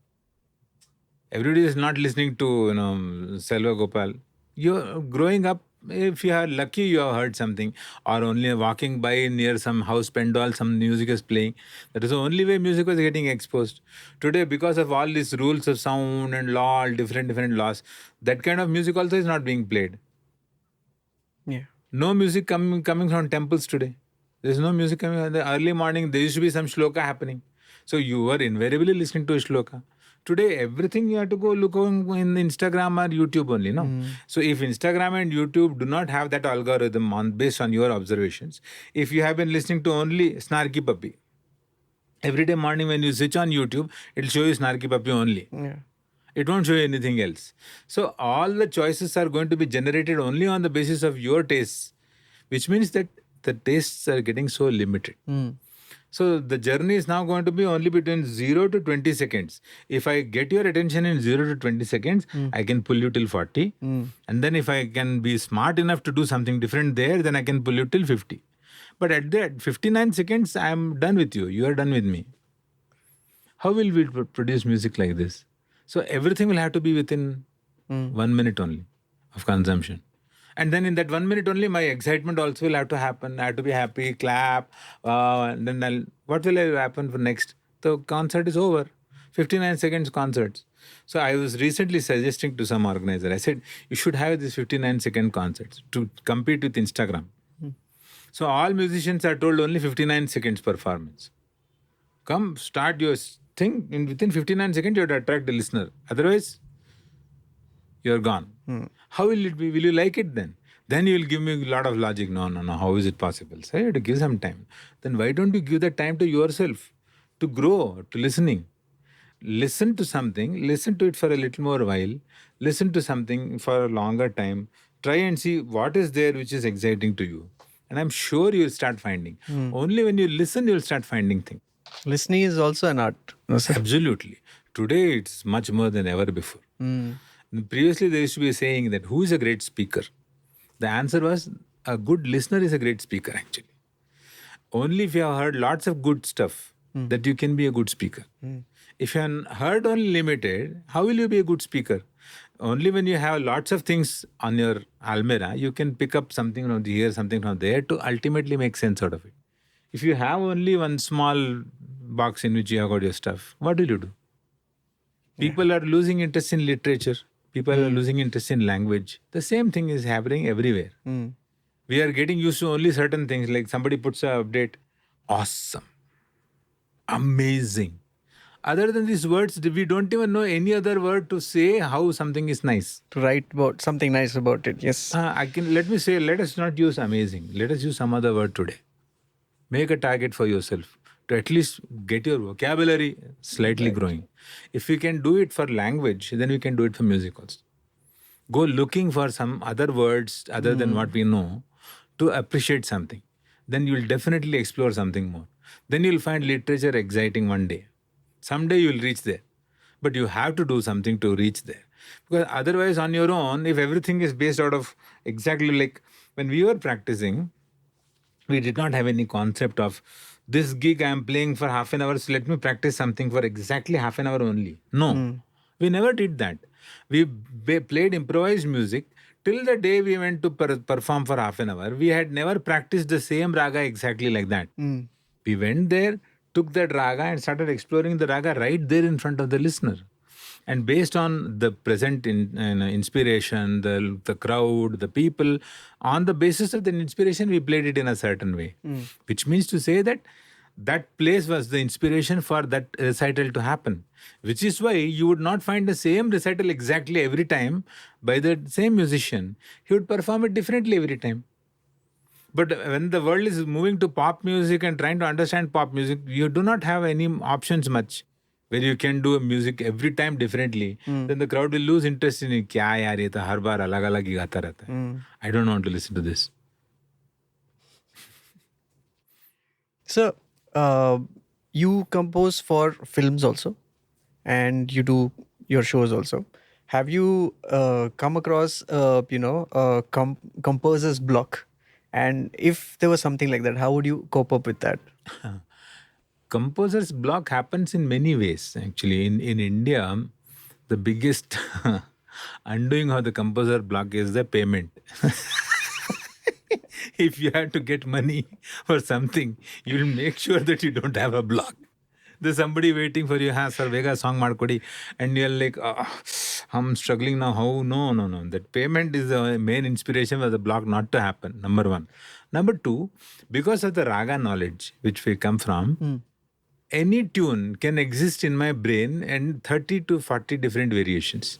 Everybody is not listening to, Selva Gopal. You're growing up, if you are lucky, you have heard something, or only walking by near some house pendal, some music is playing. That is the only way music was getting exposed. Today, because of all these rules of sound and law, different laws, that kind of music also is not being played. Yeah. No music coming from temples today. There's no music coming. In the early morning, there used to be some shloka happening. So you were invariably listening to a shloka. Today, everything you have to go look in Instagram or YouTube only, no? So if Instagram and YouTube do not have that algorithm based on your observations, if you have been listening to only Snarky Puppy, every day morning when you switch on YouTube, it'll show you Snarky Puppy only. Yeah. It won't show you anything else. So all the choices are going to be generated only on the basis of your tastes, which means that the tastes are getting so limited. So the journey is now going to be only between 0 to 20 seconds. If I get your attention in 0 to 20 seconds, I can pull you till 40. And then if I can be smart enough to do something different there, then I can pull you till 50. But at that 59 seconds, I am done with you. You are done with me. How will we produce music like this? So everything will have to be within 1 minute only of consumption. And then in that 1 minute only, my excitement also will have to happen. I have to be happy, clap. And then what will happen for next? The concert is over. 59 seconds concerts. So I was recently suggesting to some organizer, I said, you should have these 59-second concerts to compete with Instagram. So all musicians are told only 59 seconds performance. Come, start your thing. Within 59 seconds, you have to attract the listener. Otherwise, you're gone. How will it be? Will you like it then? Then you will give me a lot of logic. No, no, no. How is it possible? So you have to give some time. Then why don't you give that time to yourself to grow, to listening? Listen to something, listen to it for a little more while, listen to something for a longer time, try and see what is there which is exciting to you. And I'm sure you'll start finding. Only when you listen, you'll start finding things. Listening is also an art. No, sir? Absolutely. Today, it's much more than ever before. Previously, there used to be a saying that who is a great speaker? The answer was a good listener is a great speaker, actually. Only if you have heard lots of good stuff that you can be a good speaker. If you have heard only limited, how will you be a good speaker? Only when you have lots of things on your almirah, you can pick up something from here, something from there to ultimately make sense out of it. If you have only one small box in which you have got your stuff, what will you do? People are losing interest in literature. People are losing interest in language. The same thing is happening everywhere. We are getting used to only certain things, like somebody puts an update, awesome, amazing. Other than these words, we don't even know any other word to say how something is nice. To write about something nice about it. Yes. Let us not use amazing. Let us use some other word today. Make a target for yourself to at least get your vocabulary slightly growing. If we can do it for language, then we can do it for music also. Go looking for some other words other than what we know to appreciate something. Then you will definitely explore something more. Then you'll find literature exciting one day. Someday you'll reach there. But you have to do something to reach there. Because otherwise, on your own, if everything is based out of exactly like when we were practicing, we did not have any concept of this gig I am playing for half an hour, so let me practice something for exactly half an hour only. No, we never did that. We played improvised music till the day we went to perform for half an hour. We had never practiced the same raga exactly like that. We went there, took that raga and started exploring the raga right there in front of the listener. And based on the present inspiration, the crowd, the people, on the basis of the inspiration, we played it in a certain way. Which means to say that that place was the inspiration for that recital to happen. Which is why you would not find the same recital exactly every time by the same musician. He would perform it differently every time. But when the world is moving to pop music and trying to understand pop music, you do not have any options much where you can do music every time differently. Then the crowd will lose interest in it. Kya yaar, ye to har baar alag alag hi gaata rehta hai. I don't want to listen to this. So, you compose for films also, and you do your shows also. Have you come across, a composer's block? And if there was something like that, how would you cope up with that? Composer's block happens in many ways. Actually, in India, the biggest undoing of the composer block is the payment. If you have to get money for something, you'll make sure that you don't have a block. There's somebody waiting for you, ha, sir, vega song madkodi. And you're like, I'm struggling now. How? No, no, no. That payment is the main inspiration for the block not to happen. Number one. Number two, because of the raga knowledge which we come from, any tune can exist in my brain and 30 to 40 different variations.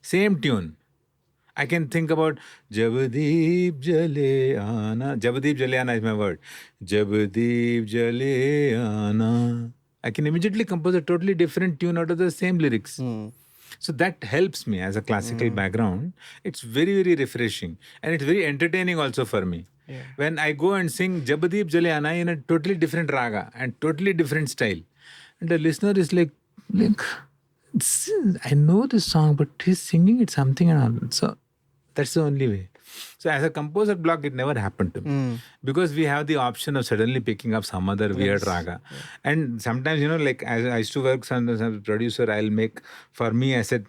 Same tune. I can think about Jabdeep Jale Aana. Jabdeep Jale Aana is my word. Jabdeep Jale Aana. I can immediately compose a totally different tune out of the same lyrics. So that helps me as a classical background. It's very, very refreshing. And it's very entertaining also for me. Yeah. When I go and sing Jabdeep Jale Aana in a totally different raga and totally different style. And the listener is like I know this song, but he's singing it something and all. So that's the only way. So as a composer block, it never happened to me. Because we have the option of suddenly picking up some other weird raga. Yeah. And sometimes, like as I used to work as a producer, I'll make, for me, I said,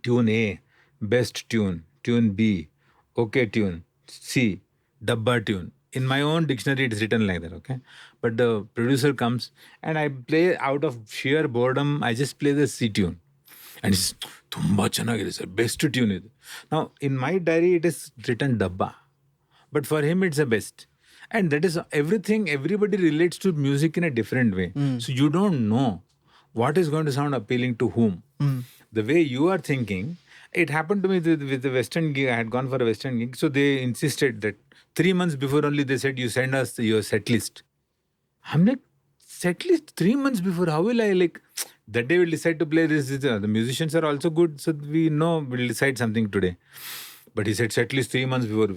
tune A, best tune, tune B, okay tune, C, dabba tune, In my own dictionary, it's written like that, okay? But the producer comes and I play out of sheer boredom. I just play the C tune. And he says, Tumba chanagide, sir. Best tune idu. Now, in my diary, it is written Dabba. But for him, it's the best. And that is everything, everybody relates to music in a different way. So you don't know what is going to sound appealing to whom. The way you are thinking, it happened to me with the Western gig. I had gone for a Western gig. So they insisted that 3 months before only they said, you send us your set list. I'm like, set list 3 months before? How will I like, that day we'll decide to play this. The musicians are also good. So we know we'll decide something today. But he said set list 3 months before,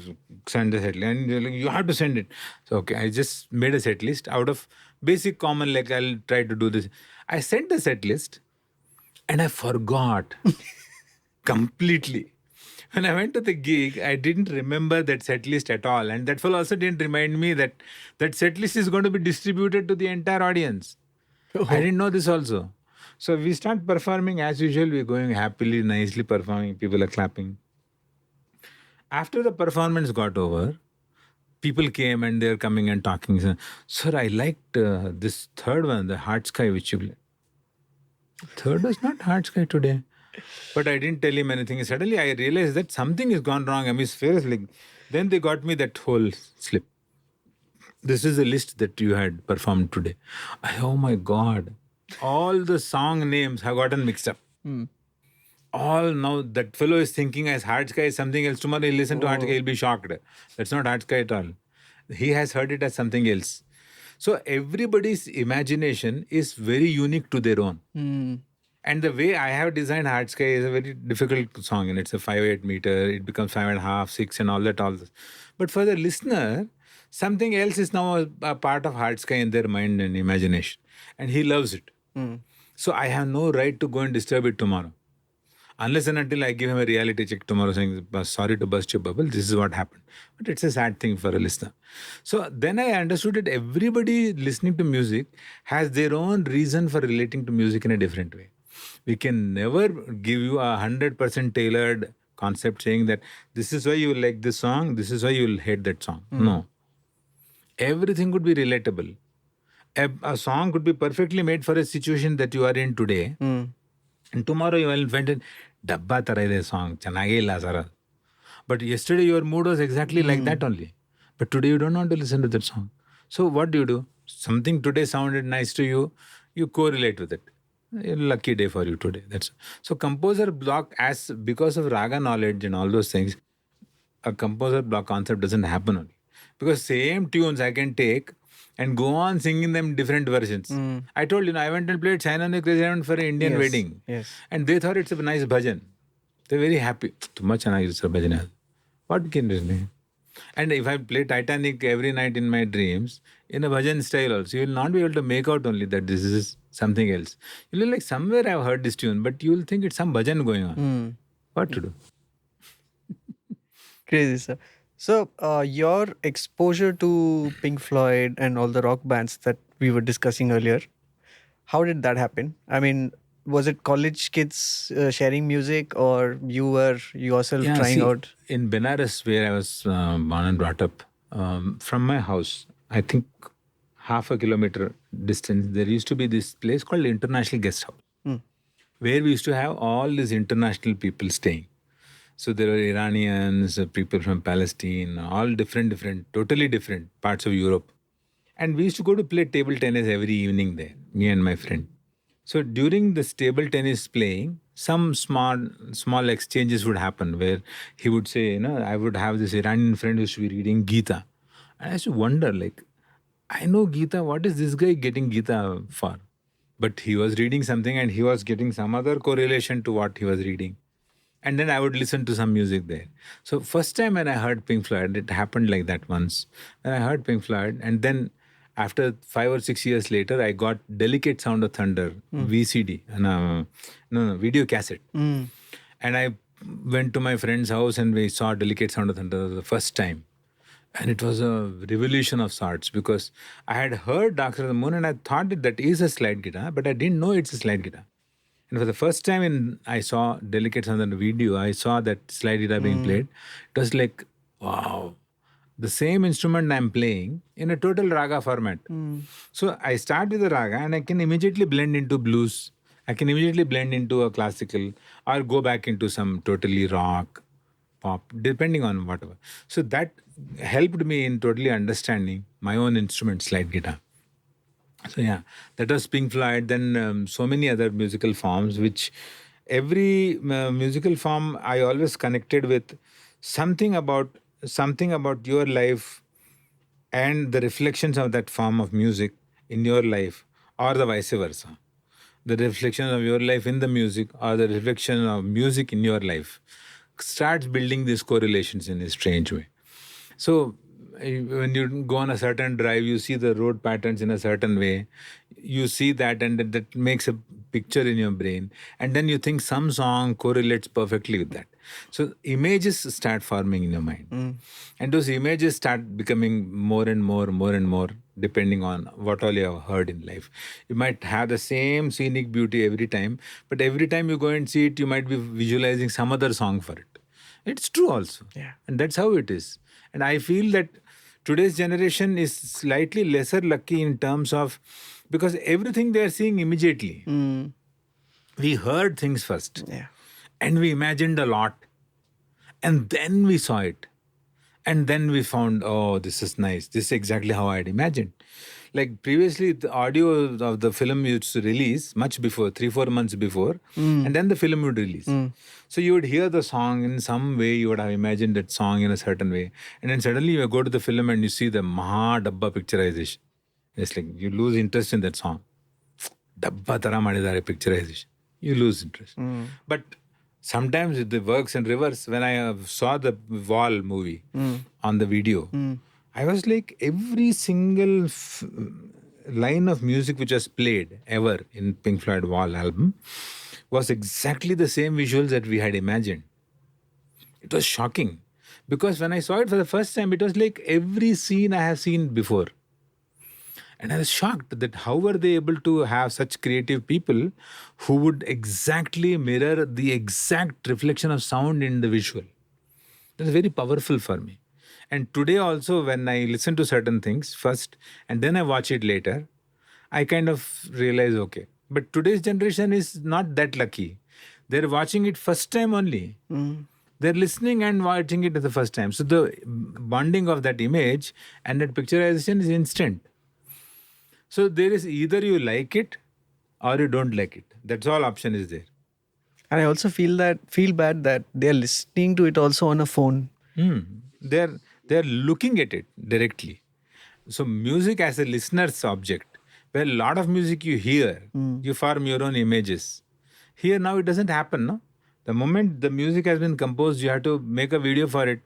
send the set list. And you're like, you have to send it. So, okay, I just made a set list out of basic common, like I'll try to do this. I sent the set list and I forgot completely. When I went to the gig, I didn't remember that set list at all. And that fellow also didn't remind me that that set list is going to be distributed to the entire audience. I didn't know this also. So we start performing as usual. We're going happily, nicely performing. People are clapping. After the performance got over, people came and they're coming and talking. Sir, I liked this third one, the Heart Sky, which you played. Third was not Heart Sky today. But I didn't tell him anything. Suddenly I realized that something has gone wrong. I mean, seriously. Then they got me that whole slip. This is the list that you had performed today. Oh my God. All the song names have gotten mixed up. All now that fellow is thinking as Heart Sky is something else. Tomorrow he'll listen to Heart Sky, he'll be shocked. That's not Heart Sky at all. He has heard it as something else. So everybody's imagination is very unique to their own. And the way I have designed Heart Sky is a very difficult song, and it's a 5/8 meter, it becomes 5.5, 6, and all that, all this. But for the listener, something else is now a part of Heart Sky in their mind and imagination. And he loves it. So I have no right to go and disturb it tomorrow. Unless and until I give him a reality check tomorrow saying, sorry to burst your bubble, this is what happened. But it's a sad thing for a listener. So then I understood that everybody listening to music has their own reason for relating to music in a different way. We can never give you 100% tailored concept saying that this is why you like this song, this is why you will hate that song. No. Everything could be relatable. A song could be perfectly made for a situation that you are in today. And tomorrow you will find it, Dabba tara ide song, chanage illa sara. But yesterday your mood was exactly like that only. But today you don't want to listen to that song. So what do? Something today sounded nice to you, you correlate with it. A lucky day for you today. That's so composer block, as because of raga knowledge and all those things, a composer block concept doesn't happen only. Because same tunes I can take and go on singing them different versions. I told you, I went and played China and the Crazy Diamond for an Indian wedding. And they thought it's a nice bhajan. They're very happy. Too much nice bhajan. What can you do? And if I play Titanic every night in my dreams, in a bhajan style also, you will not be able to make out only that this is something else. You'll be like, somewhere I've heard this tune, but you will think it's some bhajan going on. What to do? Crazy, sir. So, your exposure to Pink Floyd and all the rock bands that we were discussing earlier, how did that happen? I mean, was it college kids sharing music, or you were yourself trying out? In Benares, where I was born and brought up, from my house, I think half a kilometer distance, there used to be this place called International Guest House, where we used to have all these international people staying. So there were Iranians, people from Palestine, all different, totally different parts of Europe. And we used to go to play table tennis every evening there, me and my friend. So during this table tennis playing, some small exchanges would happen where he would say, I would have this Iranian friend who used to be reading Gita. And I used to wonder, like, I know Gita, what is this guy getting Gita for? But he was reading something and he was getting some other correlation to what he was reading. And then I would listen to some music there. So first time when I heard Pink Floyd, it happened like that once. When I heard Pink Floyd, and then after 5 or 6 years later, I got Delicate Sound of Thunder, VCD, video cassette. And I went to my friend's house and we saw Delicate Sound of Thunder the first time. And it was a revolution of sorts because I had heard Dark Side of the Moon and I thought that is a slide guitar, but I didn't know it's a slide guitar. And for the first time I saw Delicate Sound on the video, I saw that slide guitar being played. It was like, wow. the same instrument I'm playing in a total raga format. So I start with the raga and I can immediately blend into blues. I can immediately blend into a classical or go back into some totally rock, pop, depending on whatever. So that helped me in totally understanding my own instrument, slide guitar. So yeah, that was Pink Floyd. Then so many other musical forms, which every musical form I always connected with something about your life and the reflections of that form of music in your life, or the vice versa. The reflection of your life in the music, or the reflection of music in your life, starts building these correlations in a strange way. So when you go on a certain drive, you see the road patterns in a certain way. You see that, and that makes a picture in your brain. And then you think some song correlates perfectly with that. So images start forming in your mind. And those images start becoming more and more, depending on what all you have heard in life. You might have the same scenic beauty every time, but every time you go and see it, you might be visualizing some other song for it. It's true also. Yeah. And that's how it is. And I feel that today's generation is slightly lesser lucky in terms of, because everything they are seeing immediately. We heard things first. Yeah. And we imagined a lot. And then we saw it. And then we found, oh, this is nice. This is exactly how I had imagined. Like previously, the audio of the film used to release much before, 3-4 months before, and then the film would release. So you would hear the song in some way, you would have imagined that song in a certain way. And then suddenly you go to the film and you see the Maha Dabba picturization. It's like you lose interest in that song. Dabba tara madidare picturization. You lose interest. But sometimes it works in reverse. When I saw the Wall movie on the video, I was like, every single line of music which was played ever in Pink Floyd Wall album was exactly the same visuals that we had imagined. It was shocking. Because when I saw it for the first time, it was like every scene I have seen before. And I was shocked that how were they able to have such creative people who would exactly mirror the exact reflection of sound in the visual. That was very powerful for me. And today also, when I listen to certain things first and then I watch it later, I kind of realize, okay. But today's generation is not that lucky. They're watching it first time only. They're listening and watching it the first time. So the bonding of that image and that picturization is instant. So there is either you like it or you don't like it. That's all option is there. And I also feel bad that they're listening to it also on a phone. They're looking at it directly. So music as a listener's object, where a lot of music you hear, you form your own images. Here now it doesn't happen, no? The moment the music has been composed, you have to make a video for it.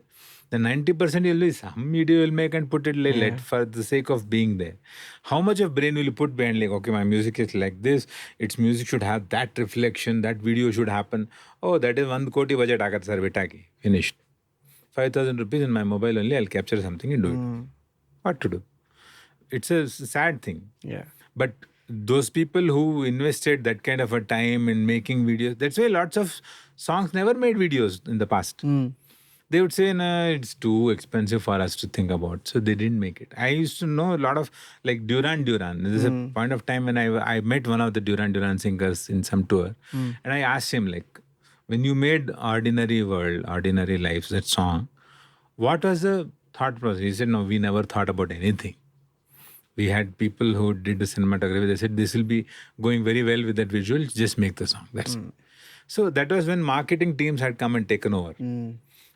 The 90% you'll be some video you'll make and put it let for the sake of being there. How much of brain will you put behind, like, okay, my music is like this, its music should have that reflection, that video should happen. Oh, that is 1 koti budget agar sir beta ki. Finished. 5,000 rupees in my mobile only, I'll capture something and do it. What to do? It's a sad thing. Yeah. But those people who invested that kind of a time in making videos, that's why lots of songs never made videos in the past. They would say, no, it's too expensive for us to think about. So they didn't make it. I used to know a lot of, like Duran Duran. There's a point of time when I met one of the Duran Duran singers in some tour. And I asked him, like, when you made Ordinary World, Ordinary Lives, that song, what was the thought process? He said, no, we never thought about anything. We had people who did the cinematography. They said, this will be going very well with that visual. Just make the song. That's it. So that was when marketing teams had come and taken over.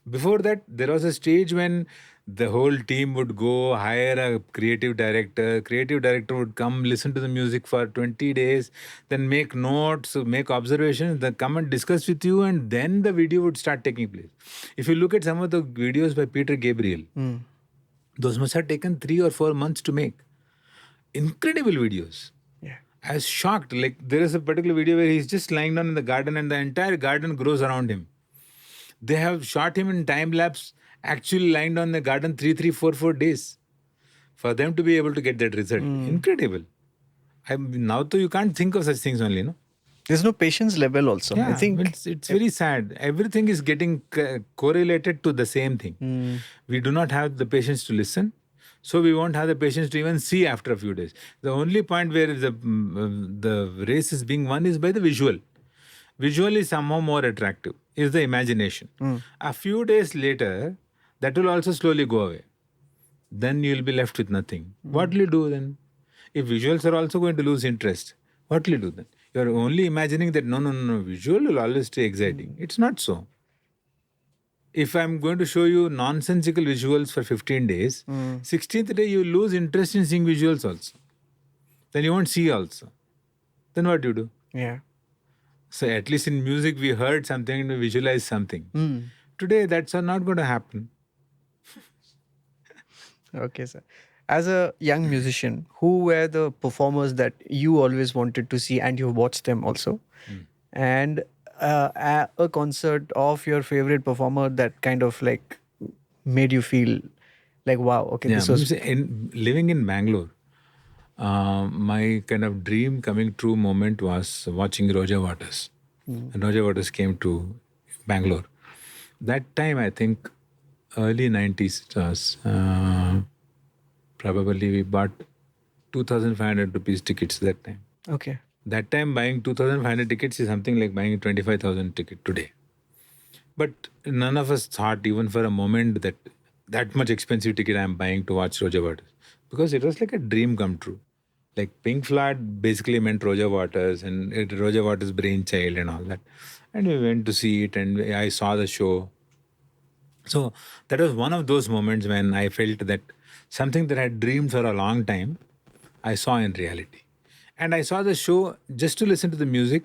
Before that, there was a stage when the whole team would go hire a creative director. Creative director would come, listen to the music for 20 days, then make notes, make observations, then come and discuss with you, and then the video would start taking place. If you look at some of the videos by Peter Gabriel, those must have taken 3 or 4 months to make. Incredible videos. Yeah. I was shocked. Like, there is a particular video where he's just lying down in the garden and the entire garden grows around him. They have shot him in time lapse, actually lying down in the garden 3, 4 days for them to be able to get that result. Incredible. Now, though, you can't think of such things only, no? There's no patience level also. I Yeah, think. it's very sad. Everything is getting correlated to the same thing. Mm, We do not have the patience to listen, so we won't have the patience to even see after a few days. The only point where the race is being won is by the visual. Visual is somehow more attractive, is the imagination. mm, A few days later, that will also slowly go away. Then you will be left with nothing. What will you do then? If visuals are also going to lose interest, what will you do then? You're only imagining that no, visual will always stay exciting. It's not so. If I'm going to show you nonsensical visuals for 15 days, mm. 16th day you lose interest in seeing visuals also. Then you won't see also. Then what do you do? Yeah. So at least in music we heard something and we visualized something. Mm. Today that's not going to happen. Okay, sir. As a young musician, who were the performers that you always wanted to see and you watched them also? And a concert of your favorite performer that kind of like made you feel like, wow, okay, Yeah, this was. living in Bangalore, my kind of dream coming true moment was watching Roa Waters. And Roa Waters came to Bangalore. That time, I think, early 90s it was. Probably we bought 2,500 rupees tickets that time. Okay. That time, buying 2,500 tickets is something like buying a 25,000 ticket today. But none of us thought even for a moment that that much expensive ticket I'm buying to watch Roa Waters. Because it was like a dream come true. Like Pink Floyd basically meant Roa Waters and Roa Waters' brainchild and all that. And we went to see it and I saw the show. So that was one of those moments when I felt that something that I had dreamed for a long time, I saw in reality. And I saw the show just to listen to the music.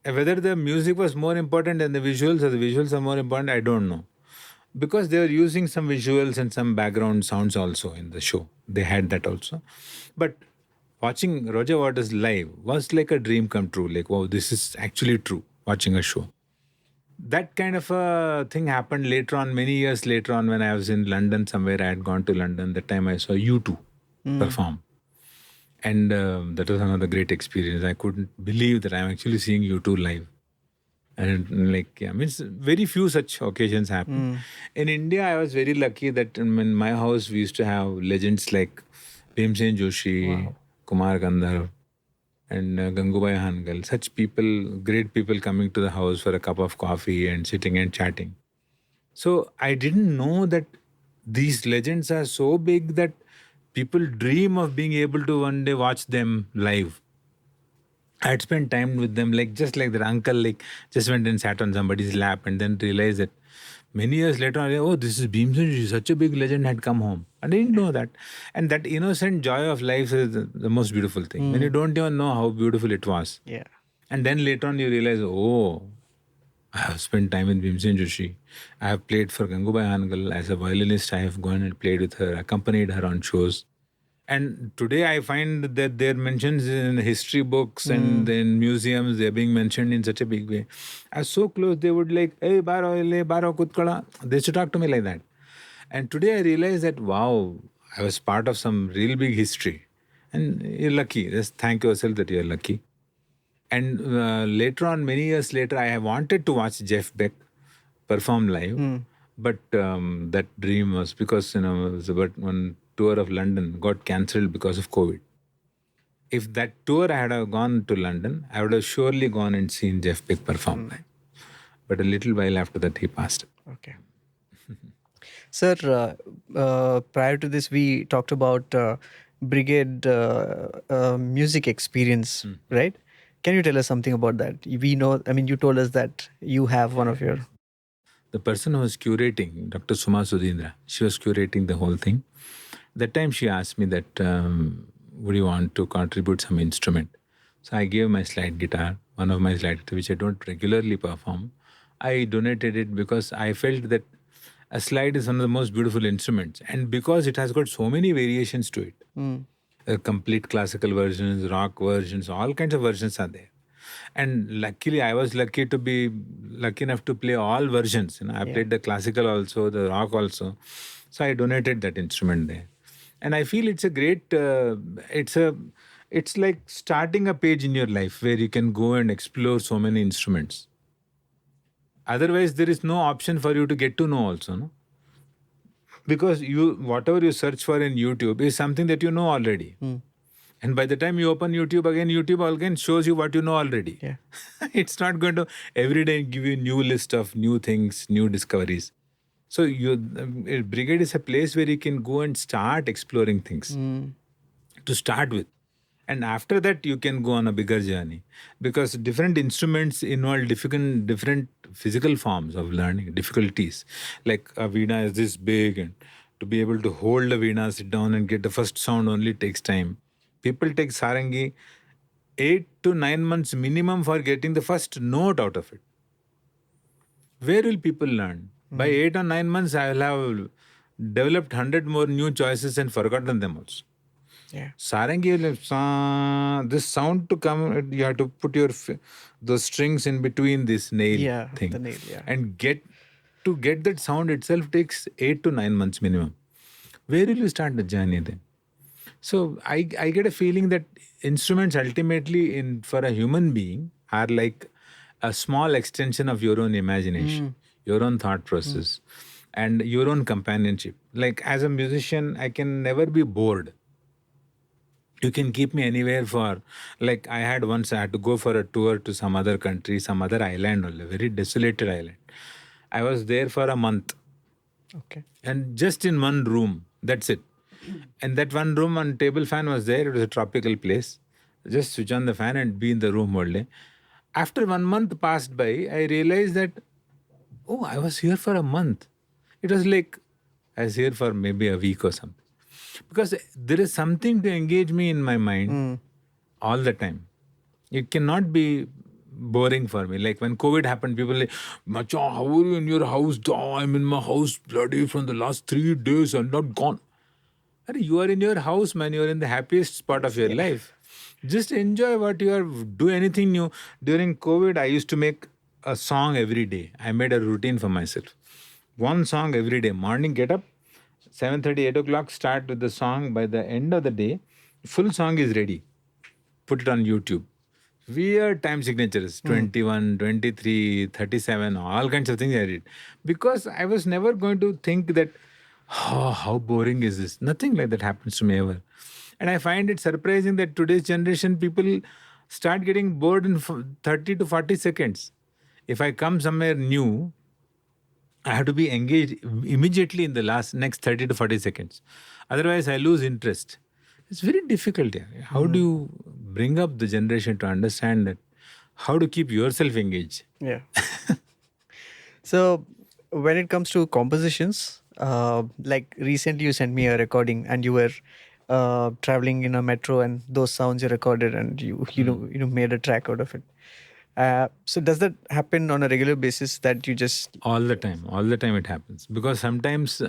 Whether the music was more important than the visuals or the visuals are more important, I don't know. Because they were using some visuals and some background sounds also in the show. They had that also. But watching Roa Waters live was like a dream come true. Like, wow, this is actually true, watching a show. That kind of a thing happened later on, many years later on, when I was in London somewhere. I had gone to London. That time I saw U2 perform. And that was another great experience. I couldn't believe that I'm actually seeing U2 live. And like, yeah, means very few such occasions happen. In India, I was very lucky that in my house we used to have legends like Bhimsen Joshi, Kumar Gandharv, and Gangubai Hangal. Such people, great people coming to the house for a cup of coffee and sitting and chatting. So I didn't know that these legends are so big that people dream of being able to one day watch them live. I had spent time with them, like just like that uncle, like just went and sat on somebody's lap and then realized that many years later, oh, this is Bhimsen, such a big legend had come home. I didn't know that. And that innocent joy of life is the most beautiful thing. When you don't even know how beautiful it was. Yeah. And then later on you realize, oh, I have spent time with Bhimsen Joshi. I have played for Gangubai Hangal as a violinist. I have gone and played with her, accompanied her on shows. And today I find that their mentions in history books and in museums, they're being mentioned in such a big way. I was so close, they would like, hey, baro, ele, baro, kutkala. They used to talk to me like that. And today I realize that, wow, I was part of some real big history. And you're lucky. Just thank yourself that you're lucky. And later on, many years later, I have wanted to watch Jeff Beck perform live. But that dream was because, it was about one tour of London got cancelled because of COVID. If that tour I had have gone to London, I would have surely gone and seen Jeff Beck perform live. But a little while after that, he passed. Okay. Sir, prior to this, we talked about brigade music experience, right? Can you tell us something about that? We know, I mean, you told us that you have one of your. The person who was curating, Dr. Suma Sudhindra, she was curating the whole thing. That time she asked me that, would you want to contribute some instrument? So I gave my slide guitar, one of my slide guitar, which I don't regularly perform. I donated it because I felt that a slide is one of the most beautiful instruments. And because it has got so many variations to it, complete classical versions, rock versions, all kinds of versions are there. And luckily, I was lucky to be lucky enough to play all versions. I played the classical also, the rock also. So I donated that instrument there. And I feel it's a great, it's like starting a page in your life where you can go and explore so many instruments. Otherwise, there is no option for you to get to know also, no? Because you whatever you search for in YouTube is something that you know already. And by the time you open YouTube again shows you what you know already. Yeah. It's not going to every day give you a new list of new things, new discoveries. So Brigade is a place where you can go and start exploring things to start with. And after that, you can go on a bigger journey because different instruments involve different physical forms of learning, difficulties. Like a veena is this big, and to be able to hold a veena, sit down and get the first sound only takes time. People take sarangi 8 to 9 months minimum for getting the first note out of it. Where will people learn? By 8 or 9 months, I will have developed 100 more new choices and forgotten them also. Yeah. Sarangi, this sound to come, you have to put those strings in between this nail thing. The nail, yeah. And get that sound itself takes 8 to 9 months minimum. Where will you start the journey then? So I get a feeling that instruments ultimately for a human being are like a small extension of your own imagination, your own thought process, and your own companionship. Like as a musician, I can never be bored. You can keep me anywhere like I had to go for a tour to some other country, some other island, a very desolated island. I was there for a month. Okay. And just in one room, that's it. And that one room, one table fan was there. It was a tropical place. Just switch on the fan and be in the room all day. After 1 month passed by, I realized that, oh, I was here for a month. It was like I was here for maybe a week or something. Because there is something to engage me in my mind all the time. It cannot be boring for me. Like when COVID happened, people like, Macha, how are you in your house? Oh, I'm in my house bloody from the last 3 days. I'm not gone. You are in your house, man. You are in the happiest spot of your life. Just enjoy what you are. Do anything new. During COVID, I used to make a song every day. I made a routine for myself. One song every day. Morning, get up. 7:30, 8 o'clock, start with the song. By the end of the day, full song is ready. Put it on YouTube. Weird time signatures, 21, 23, 37, all kinds of things I did. Because I was never going to think that, oh, how boring is this? Nothing like that happens to me ever. And I find it surprising that today's generation, people start getting bored in 30 to 40 seconds. If I come somewhere new, I have to be engaged immediately in the next 30 to 40 seconds. Otherwise, I lose interest. It's very difficult. Yeah. How do you bring up the generation to understand that? How to keep yourself engaged? Yeah. So, when it comes to compositions, like recently you sent me a recording and you were traveling in a metro and those sounds you recorded and you made a track out of it. So does that happen on a regular basis that you just all the time it happens because sometimes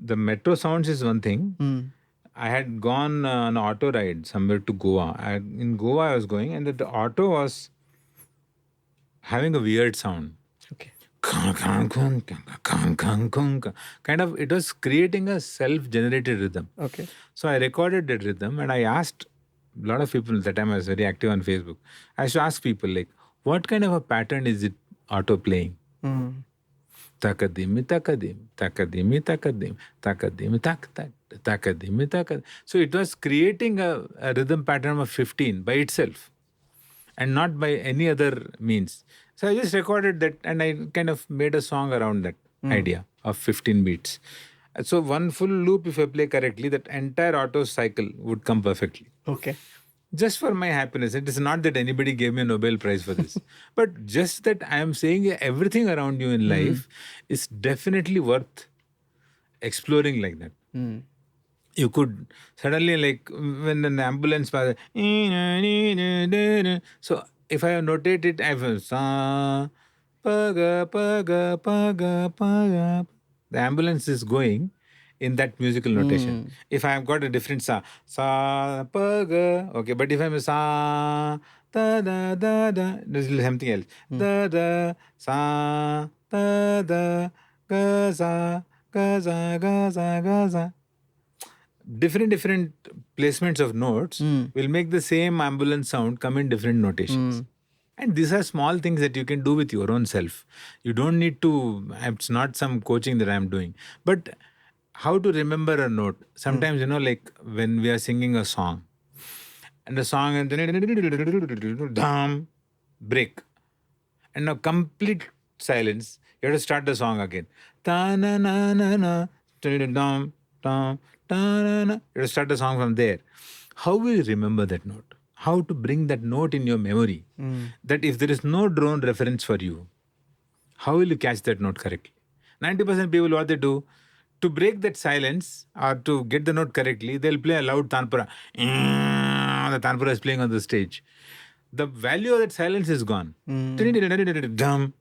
the metro sounds is one thing. I had gone on an auto ride somewhere to Goa. In Goa I was going and the auto was having a weird sound. Okay. Kind of, it was creating a self-generated rhythm. Okay. So I recorded that rhythm and I asked a lot of people. At that time I was very active on Facebook. I used to ask people like, what kind of a pattern is it auto playing? Takadim, takadim, takadim, takadim, takadim, tak tak, takadim, takadim. So it was creating a rhythm pattern of 15 by itself and not by any other means. So I just recorded that and I kind of made a song around that idea of 15 beats. So one full loop, if I play correctly, that entire auto cycle would come perfectly. Okay. Just for my happiness. It is not that anybody gave me a Nobel Prize for this. But just that I am saying everything around you in life is definitely worth exploring like that. You could suddenly, like when an ambulance passes, so if I notate it, I have sa, paga, paga, paga, paga. The ambulance is going in that musical notation. If I have got a different sa, paga, okay, but if I'm a sa, da, da, da, da, this is something else. Da, da, sa, da, da, ga, sa, ga, sa, ga, sa, ga, sa. Different placements of notes will make the same ambulance sound come in different notations. And these are small things that you can do with your own self. You don't need to, it's not some coaching that I'm doing. But how to remember a note? Sometimes, like when we are singing a song, and the song and break. And now complete silence. You have to start the song again. Ta na na na na, dum dum ta na na. You have to start the song from there. How will you remember that note? How to bring that note in your memory? That if there is no drone reference for you, how will you catch that note correctly? 90% people, what they do, to break that silence or to get the note correctly, they'll play a loud tanpura. The tanpura is playing on the stage. The value of that silence is gone. Dum,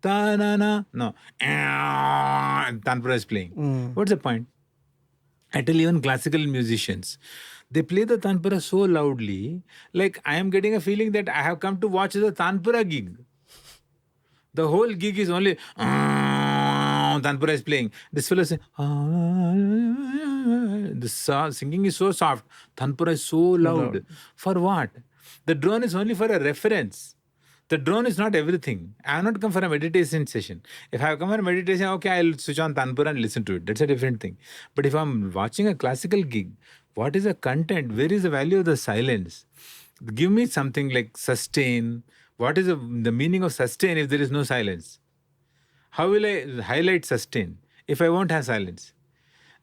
ta-na-na. No. Tanpura is playing. What's the point? I tell even classical musicians, they play the tanpura so loudly, like I am getting a feeling that I have come to watch the tanpura gig. The whole gig is only tanpura is playing. This fellow saying, the singing is so soft. Tanpura is so loud. For what? The drone is only for a reference. The drone is not everything. I have not come for a meditation session. If I have come for a meditation, okay, I'll switch on tanpura and listen to it. That's a different thing. But if I'm watching a classical gig, what is the content? Where is the value of the silence? Give me something like sustain. What is the meaning of sustain if there is no silence? How will I highlight sustain if I won't have silence?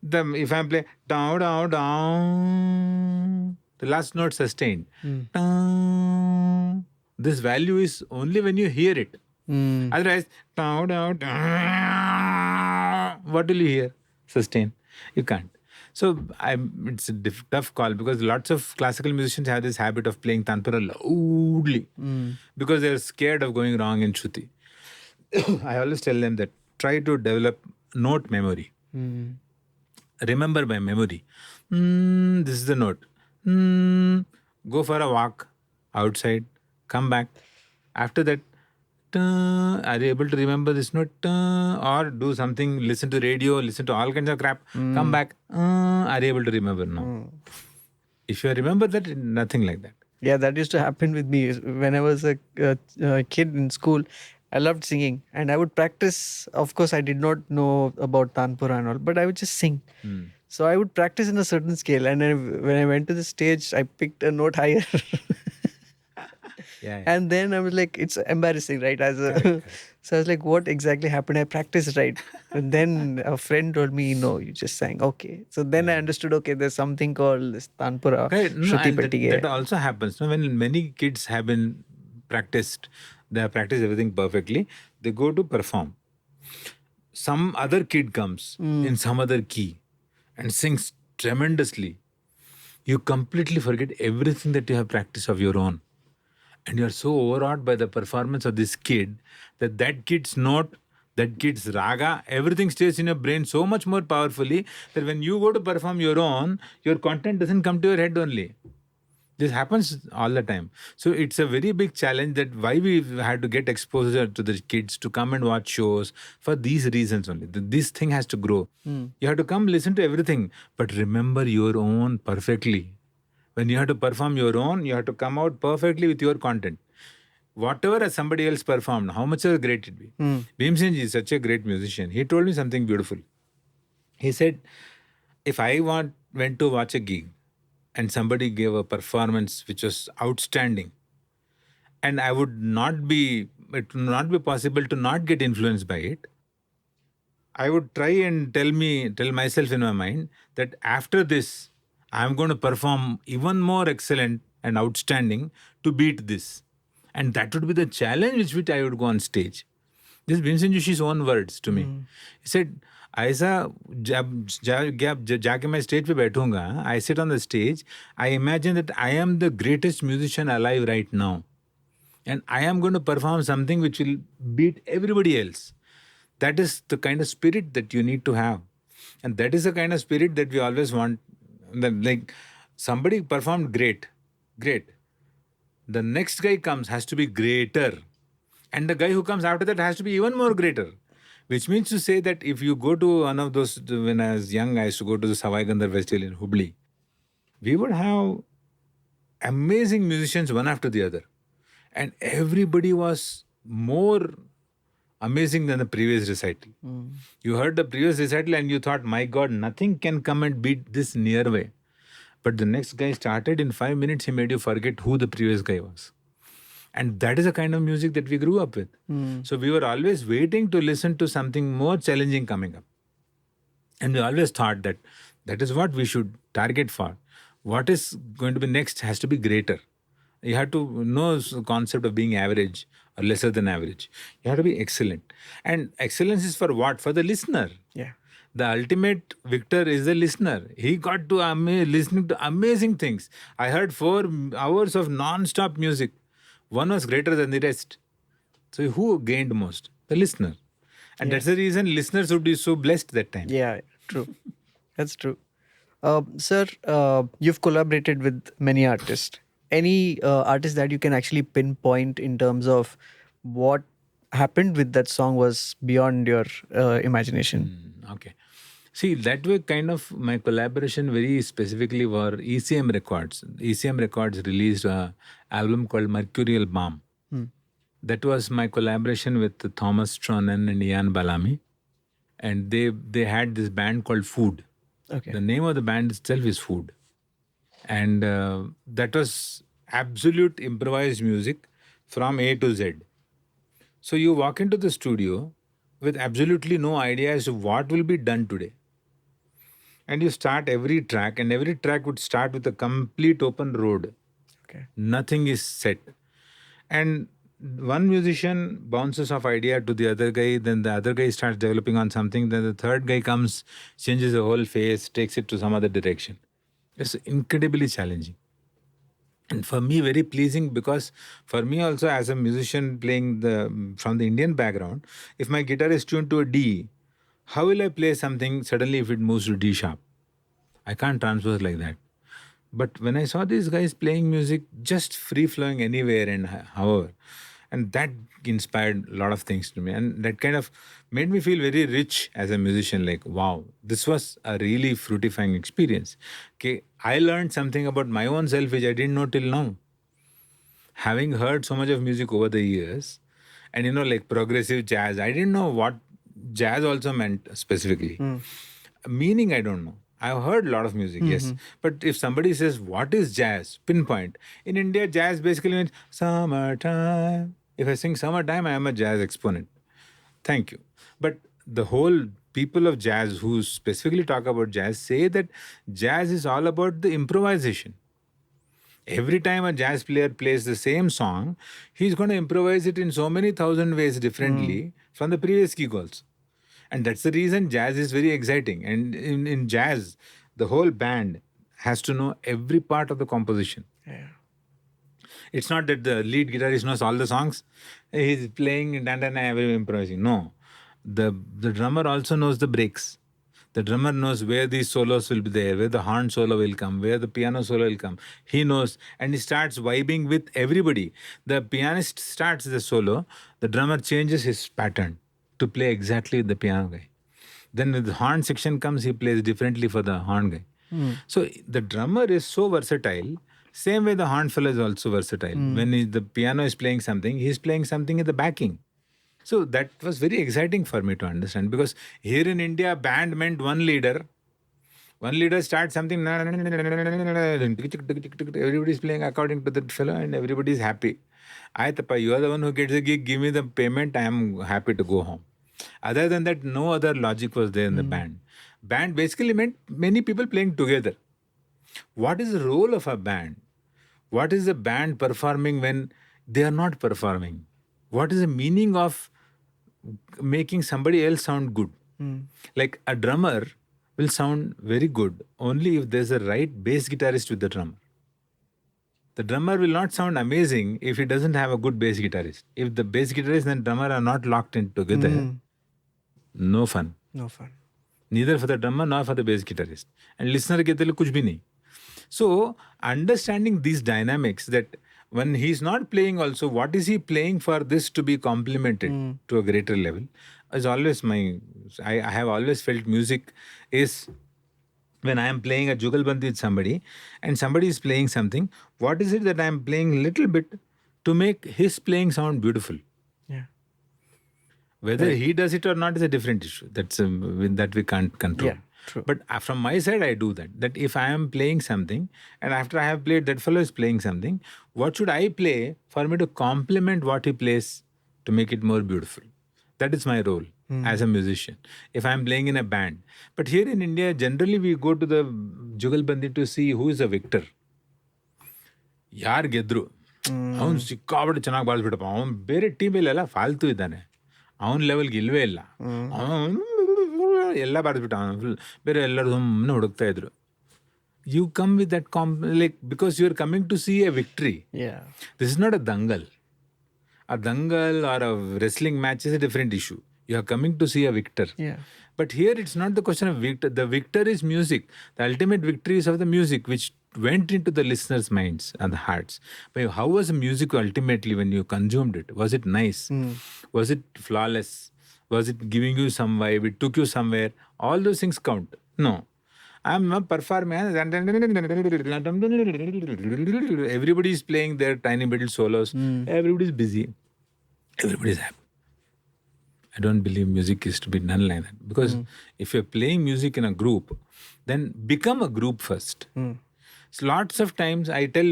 If I'm playing down, down, down, the last note sustained. Down. This value is only when you hear it. Otherwise, down, down, down, what will you hear? Sustain. You can't. So it's a tough call because lots of classical musicians have this habit of playing tanpura loudly because they're scared of going wrong in Shruti. I always tell them that try to develop note memory. Remember by memory. This is the note. Go for a walk outside. Come back. After that, are you able to remember this note? Or do something, listen to radio, listen to all kinds of crap. Come back. Are you able to remember now? If you remember that, nothing like that. Yeah, that used to happen with me. When I was a kid in school, I loved singing and I would practice. Of course, I did not know about Tanpura and all, but I would just sing. So I would practice in a certain scale. And when I went to the stage, I picked a note higher. Yeah. And then I was like, it's embarrassing, right? So I was like, what exactly happened? I practiced right. And then a friend told me, no, you just sang. Okay. So then I understood, okay, there's something called this Tanpura. Right. No, and that also happens. No, when many kids have been practiced, they have practiced everything perfectly, they go to perform. Some other kid comes in some other key and sings tremendously. You completely forget everything that you have practiced of your own. And you're so overawed by the performance of this kid that kid's note, that kid's raga, everything stays in your brain so much more powerfully that when you go to perform your own, your content doesn't come to your head only. This happens all the time. So it's a very big challenge that why we had to get exposure to the kids to come and watch shows for these reasons only. This thing has to grow. You have to come listen to everything, but remember your own perfectly. When you have to perform your own, you have to come out perfectly with your content. Whatever somebody else performed, how much of a great it be. Bhimsenji is such a great musician. He told me something beautiful. He said, if I went to watch a gig and somebody gave a performance which was outstanding, and it would not be possible to not get influenced by it, I would try and tell myself in my mind that after this, I'm going to perform even more excellent and outstanding to beat this. And that would be the challenge with which I would go on stage. This is Bhimsen Joshi's own words to me. He said, ऐसा जाके मैं stage पे बैठूंगा, I sit on the stage, I imagine that I am the greatest musician alive right now. And I am going to perform something which will beat everybody else. That is the kind of spirit that you need to have. And that is the kind of spirit that we always want. Like somebody performed great. The next guy has to be greater. And the guy who comes after that has to be even more greater. Which means to say that if you go to one of those, when I was young, I used to go to the Savai Gandhar Festival in Hubli. we would have amazing musicians one after the other. And everybody was more amazing than the previous recital. You heard the previous recital and you thought, my God, nothing can come and beat this nearby. But the next guy started, in 5 minutes, he made you forget who the previous guy was. And that is the kind of music that we grew up with. So we were always waiting to listen to something more challenging coming up. And we always thought that that is what we should target for. What is going to be next has to be greater. You have to know the concept of being average or lesser than average. You have to be excellent. And excellence is for what? For the listener. Yeah. The ultimate victor is the listener. He got to listening to amazing things. I heard 4 hours of non-stop music. One was greater than the rest. So who gained most? The listener. And that's the reason listeners would be so blessed that time. Yeah, true. That's true. Sir, you've collaborated with many artists. Any artist that you can actually pinpoint in terms of what happened with that song was beyond your imagination? Okay. See, that way kind of my collaboration very specifically were ECM Records. ECM Records released an album called Mercurial Balm. That was my collaboration with Thomas Tronen and Ian Bellamy. And they had this band called Food. Okay. The name of the band itself is Food. And that was absolute improvised music from A to Z. So you walk into the studio with absolutely no idea as to what will be done today. And you start every track, and every track would start with a complete open road. Okay. Nothing is set. And one musician bounces off idea to the other guy, then the other guy starts developing on something, then the third guy comes, changes the whole phase, takes it to some other direction. It's incredibly challenging. And for me, very pleasing, because for me also as a musician playing from the Indian background, if my guitar is tuned to a D, how will I play something suddenly if it moves to D sharp? I can't transpose like that. But when I saw these guys playing music just free flowing anywhere and however, and that inspired a lot of things to me. And that kind of made me feel very rich as a musician, like, wow, this was a really fruitifying experience. Okay, I learned something about my own self which I didn't know till now. Having heard so much of music over the years, and like progressive jazz, I didn't know what jazz also meant specifically. Meaning, I don't know. I've heard a lot of music, yes. But if somebody says, what is jazz? Pinpoint. In India, jazz basically means summertime. If I sing summertime, I am a jazz exponent. Thank you. But the whole people of jazz who specifically talk about jazz say that jazz is all about the improvisation. Every time a jazz player plays the same song, he's going to improvise it in so many thousand ways differently from the previous key goals. And that's the reason jazz is very exciting. And in jazz, the whole band has to know every part of the composition. Yeah. It's not that the lead guitarist knows all the songs. He's playing and improvising. No. The drummer also knows the breaks. The drummer knows where these solos will be there, where the horn solo will come, where the piano solo will come. He knows, and he starts vibing with everybody. The pianist starts the solo, the drummer changes his pattern to play exactly with the piano guy. Then when the horn section comes, he plays differently for the horn guy. So the drummer is so versatile. Same way the horn fellow is also versatile. When the piano is playing something, he's playing something in the backing. So that was very exciting for me to understand, because here in India, band meant one leader. One leader starts something, everybody's playing according to that fellow and everybody's happy. You are the one who gets the gig, give me the payment, I am happy to go home. Other than that, no other logic was there in the band. Band basically meant many people playing together. What is the role of a band? What is the band performing when they are not performing? What is the meaning of making somebody else sound good? Like a drummer will sound very good only if there's a right bass guitarist with the drummer. The drummer will not sound amazing if he doesn't have a good bass guitarist. If the bass guitarist and drummer are not locked in together, no fun. No fun. Neither for the drummer nor for the bass guitarist. And listener ke tele kuch bhi nahi. So understanding these dynamics, that when he's not playing also, what is he playing for this to be complemented to a greater level, is always I have always felt music is When I am playing a jugalbandi with somebody and somebody is playing something, what is it that I am playing a little bit to make his playing sound beautiful? Yeah. Whether Correct. he does it or not is a different issue. That's that we can't control. Yeah, true. But from my side, I do that. That if I am playing something and after I have played, that fellow is playing something, what should I play for me to complement what he plays to make it more beautiful? That is my role as a musician. If I am playing in a band. But here in India, generally we go to the Jugalbandi to see who is a victor. ಯಾರು ಗೆದ್ರು ಅವನು ಸಿಕ್ಕಾಬಿಟ್ಟು ಚೆನ್ನಾಗಿ ಬಾಳಿಸ್ಬಿಟ್ಟಪ್ಪ ಅವನು ಬೇರೆ ಟೀಮಲ್ಲೆಲ್ಲ ಫಾಲ್ತು ಇದ್ದಾನೆ ಅವನ ಲೆವೆಲ್ಗೆ ಇಲ್ವೇ ಇಲ್ಲ ಅವನು ಎಲ್ಲ ಬಾರಿಸ್ಬಿಟ್ಟ ಅವನು ಫುಲ್ ಬೇರೆ ಎಲ್ಲರೂ ಸುಮ್ಮನೆ ಹುಡುಕ್ತಾ ಇದ್ರು you come with that like because you are coming to see a victory this is not a dangal or a wrestling match is a different issue. You are coming to see a victor. Yeah. But here it's not the question of victor. The victor is music. The ultimate victory is of the music which went into the listeners' minds and the hearts. But how was the music ultimately when you consumed it? Was it nice? Was it flawless? Was it giving you some vibe? It took you somewhere? All those things count. No. I'm not performing. Everybody is playing their tiny little solos. Everybody is busy. Everybody is happy. I don't believe music is to be done like that. Because if you're playing music in a group, then become a group first. So lots of times I tell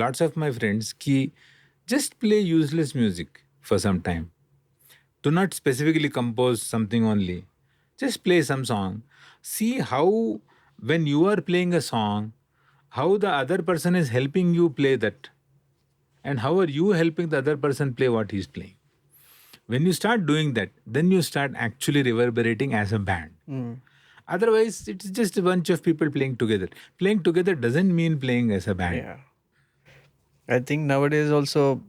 lots of my friends, ki, just play useless music for some time. Do not specifically compose something only. Just play some song. See how, when you are playing a song, how the other person is helping you play that. And how are you helping the other person play what he's playing. When you start doing that, then you start actually reverberating as a band. Otherwise, it's just a bunch of people playing together. Playing together doesn't mean playing as a band. Yeah. I think nowadays also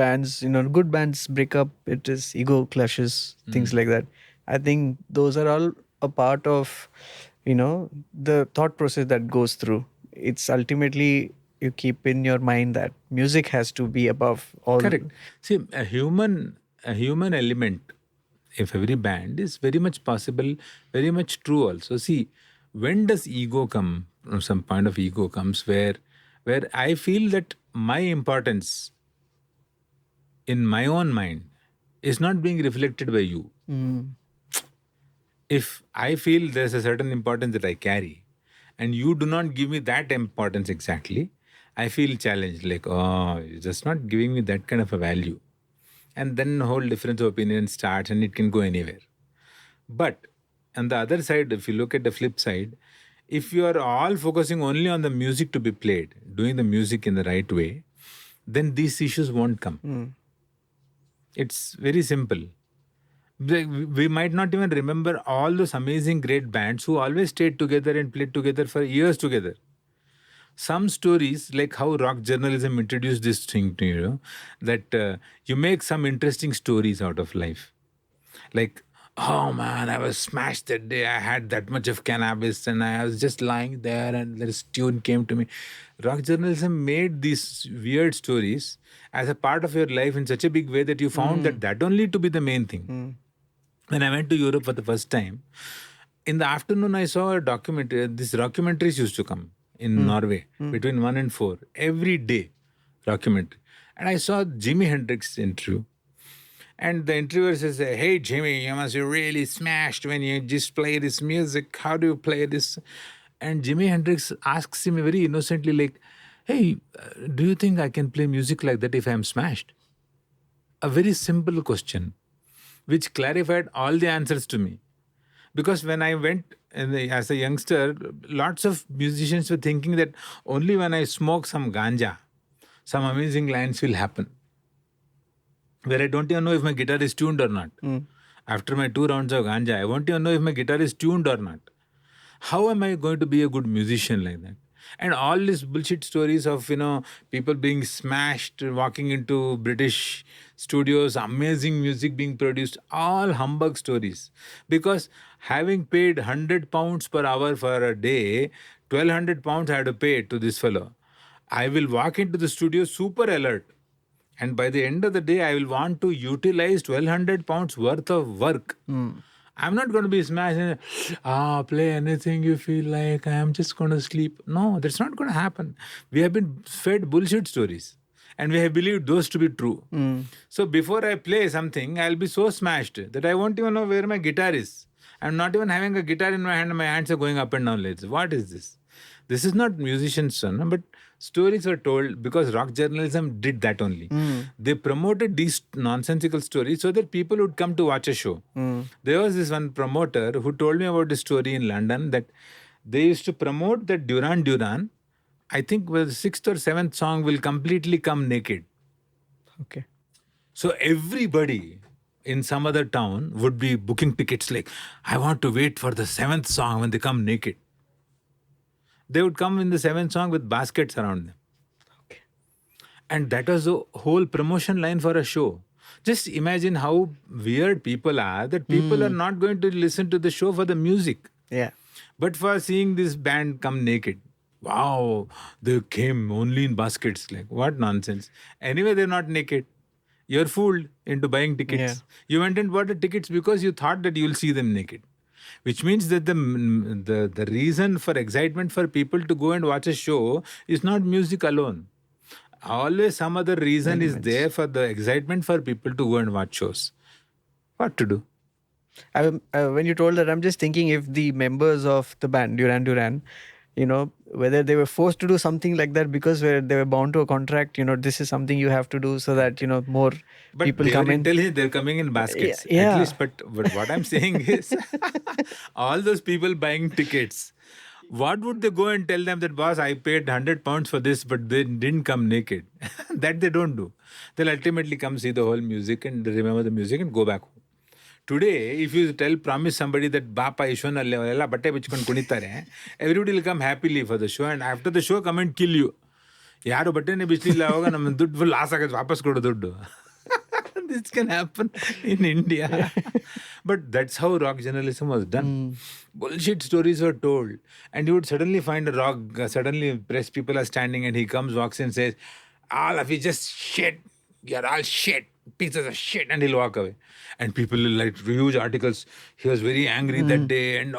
bands, good bands break up. It is ego clashes, things like that. I think those are all a part of, the thought process that goes through. It's ultimately you keep in your mind that music has to be above all. Correct. See, a human element, if every band, is very much possible, very much true also. See, when does ego come? Some point of ego comes where I feel that my importance in my own mind is not being reflected by you. If I feel there's a certain importance that I carry and you do not give me that importance exactly, I feel challenged, like, oh, you're just not giving me that kind of a value. And then a whole difference of opinion starts and it can go anywhere. But on the other side, if you look at the flip side, if you are all focusing only on the music to be played, doing the music in the right way, then these issues won't come. It's very simple. We might not even remember all those amazing great bands who always stayed together and played together for years together. Some stories, like how rock journalism introduced this thing to you, that you make some interesting stories out of life. Like, oh man, I was smashed that day. I had that much of cannabis and I was just lying there and this tune came to me. Rock journalism made these weird stories as a part of your life in such a big way that you found that only to be the main thing. When I went to Europe for the first time, in the afternoon I saw a documentary. These documentaries used to come in Norway between 1 and 4 every day, documentary. And I saw Jimi Hendrix interview. And the interviewer says, hey Jimmy, you must be really smashed when you just play this music. How do you play this? And Jimi Hendrix asks him very innocently, like, hey, do you think I can play music like that if I am smashed? A very simple question, which clarified all the answers to me. Because when I went as a youngster, lots of musicians were thinking that only when I smoke some ganja, some amazing lines will happen. Where I don't even know if my guitar is tuned or not. After my 2 rounds of ganja, I won't even know if my guitar is tuned or not. How am I going to be a good musician like that? And all these bullshit stories of, people being smashed, walking into British studios, amazing music being produced, all humbug stories. Because having paid £100 per hour for a day, 1,200 pounds I had to pay to this fellow. I will walk into the studio super alert. And by the end of the day, I will want to utilize 1,200 pounds worth of work. I'm not going to be smashed and play anything you feel like. I'm just going to sleep. No, that's not going to happen. We have been fed bullshit stories and we have believed those to be true. So before I play something, I'll be so smashed that I won't even know where my guitar is. I'm not even having a guitar in my hand and my hands are going up and down like this. What is this? This is not musicians, son, but stories were told because rock journalism did that only. They promoted these nonsensical stories so that people would come to watch a show. There was this one promoter who told me about this story in London that they used to promote that Duran Duran, I think the sixth or seventh song will completely come naked. Okay. So everybody in some other town would be booking tickets like, I want to wait for the seventh song when they come naked. They would come in the seventh song with baskets around them. Okay. And that was the whole promotion line for a show. Just imagine how weird people are, that people are not going to listen to the show for the music, Yeah. but for seeing this band come naked. Wow, they came only in baskets. Like, what nonsense. Anyway, they're not naked. You're fooled into buying tickets. Yeah. You went and bought the tickets because you thought that you'll see them naked. Which means that the reason for excitement for people to go and watch a show is not music alone. Always some other reason is there for the excitement for people to go and watch shows. What to do? When you told that, I'm just thinking if the members of the band Duran Duran, whether they were forced to do something like that because they were bound to a contract, this is something you have to do so that, more But people they come are in. intelligent, they're coming in baskets. Yeah. At least, but what I'm saying is, all those people buying tickets, what would they go and tell them that, boss, I paid £100 for this, but they didn't come naked? That they don't do. They'll ultimately come see the whole music and remember the music and go back home. Today, if you promise somebody that Bapa Ishwana ella batte bichkond kunitare, everybody will come happily for the show, and after the show come and kill you. ಯಾರು ಬಟ್ಟೆನೇ ಬಿಚ್ಚಲಿಲ್ಲ ಅವಾಗ ನಮ್ಮ ದುಡ್ಡು loss ಆಗೋದು ವಾಪಸ್ ಕೊಡು ದುಡ್ಡು. This can happen in India. But that's how rock journalism was done. Bullshit stories were told. And you would suddenly find a rock, suddenly press people are standing and he comes, walks in and says, all of you just shit. You're all shit. Pieces of shit. And he'll walk away. And people will like huge articles. He was very angry that day. And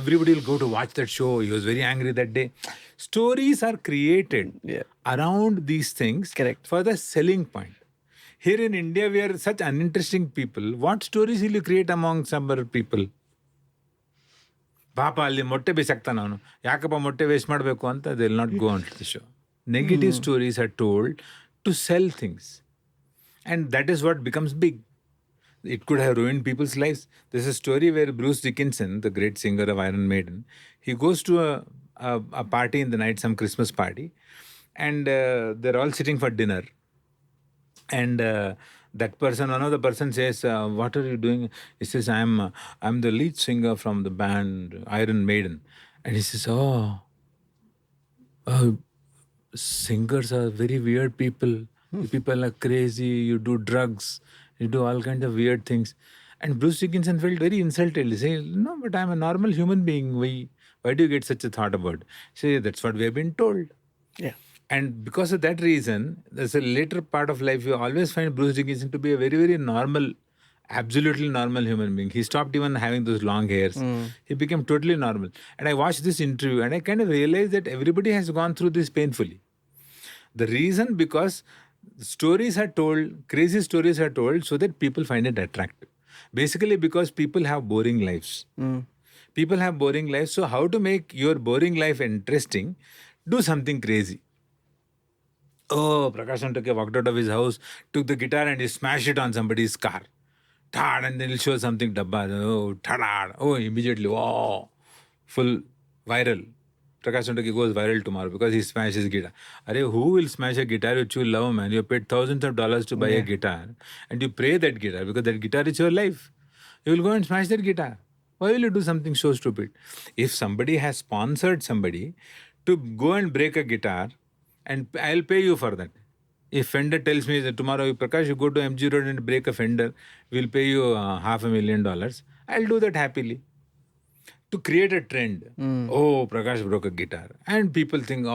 everybody will go to watch that show. He was very angry that day. Stories are created around these things. Correct. For the selling point. Here in India, we are such uninteresting people. What stories will you create among some other people? ಪಾಪ ಅಲ್ಲಿ ಮೊಟ್ಟೆ ಬೇಯಿಸಾಕ್ತಾನ ಅವನು, ಯಾಕಪ್ಪ ಮೊಟ್ಟೆ waste ಮಾಡಬೇಕು ಅಂತ they will not go on to the show. Negative stories are told to sell things. And that is what becomes big. It could have ruined people's lives. There's a story where Bruce Dickinson, the great singer of Iron Maiden, he goes to a party in the night, some Christmas party, and they're all sitting for dinner. And that person, one of the person says, what are you doing? He says, I'm the lead singer from the band Iron Maiden. And he says, singers are very weird people. You people are crazy. You do drugs. You do all kinds of weird things. And Bruce Dickinson felt very insulted. He said, no, but I'm a normal human being. Why do you get such a thought about? He said, that's what we have been told. Yeah. And because of that reason, there's a later part of life, you always find Bruce Dickinson to be a very, very normal, absolutely normal human being. He stopped even having those long hairs. He became totally normal. And I watched this interview and I kind of realized that everybody has gone through this painfully. The reason because stories are told, crazy stories are told so that people find it attractive. Basically because people have boring lives. People have boring lives. So how to make your boring life interesting? Do something crazy. Prakash Sontakke walked out of his house, took the guitar and he smashed it on somebody's car. Tad, and then he'll show something dabba. Immediately, full viral. Prakash Sontakke goes viral tomorrow because he smashed his guitar. Who will smash a guitar which you love, man? You paid thousands of dollars to buy a guitar and you pray that guitar because that guitar is your life. You will go and smash that guitar. Why will you do something so stupid? If somebody has sponsored somebody to go and break a guitar, and I'll pay you for that. If Fender tells me that tomorrow, Prakash, you go to MG Road and break a Fender, we'll pay you $500,000. I'll do that happily. To create a trend. Prakash broke a guitar. And people think,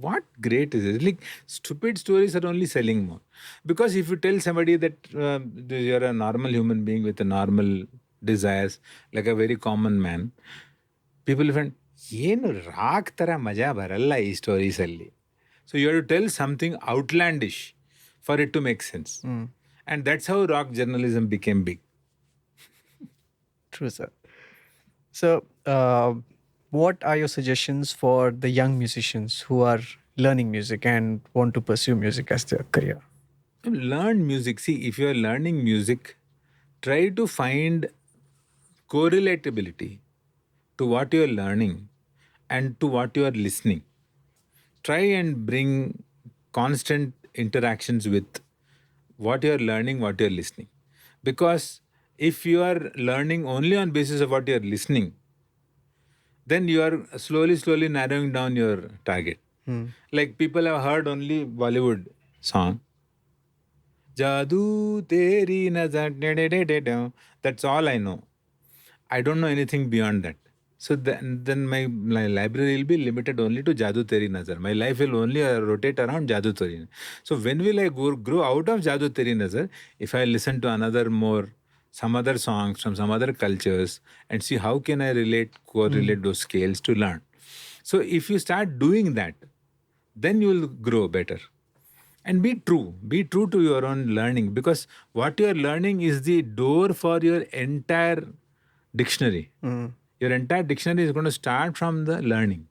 what great is it? Like, stupid stories are only selling more. Because if you tell somebody that you're a normal human being with a normal desires, like a very common man, people will find, ಏನು rock ಥರ ಮಜಾ ಬರಲ್ಲ ಈ ಸ್ಟೋರೀಸಲ್ಲಿ. So you have to tell something outlandish for it to make sense. And that's how rock journalism became big. True, sir. So, what are your suggestions for the young musicians who are learning music and want to pursue music as their career? Learn music. See, if you are learning music, try to find correlatability to what you are learning and to what you are listening. Try and bring constant interactions with what you are learning, what you are listening. Because if you are learning only on basis of what you are listening, then you are slowly narrowing down your target. Like people have heard only Bollywood song. Jadoo teri nazar, that's all I know. I don't know anything beyond that. So then my library will be limited only to Jadoo Teri Nazar. My life will only rotate around Jadoo Teri. So when will I grow out of Jadoo Teri Nazar? If I listen to some other songs from some other cultures and see how can I correlate those scales to learn. So if you start doing that, then you will grow better. And be true to your own learning, because what you are learning is the door for your entire dictionary. Your entire dictionary is going to start from the learning.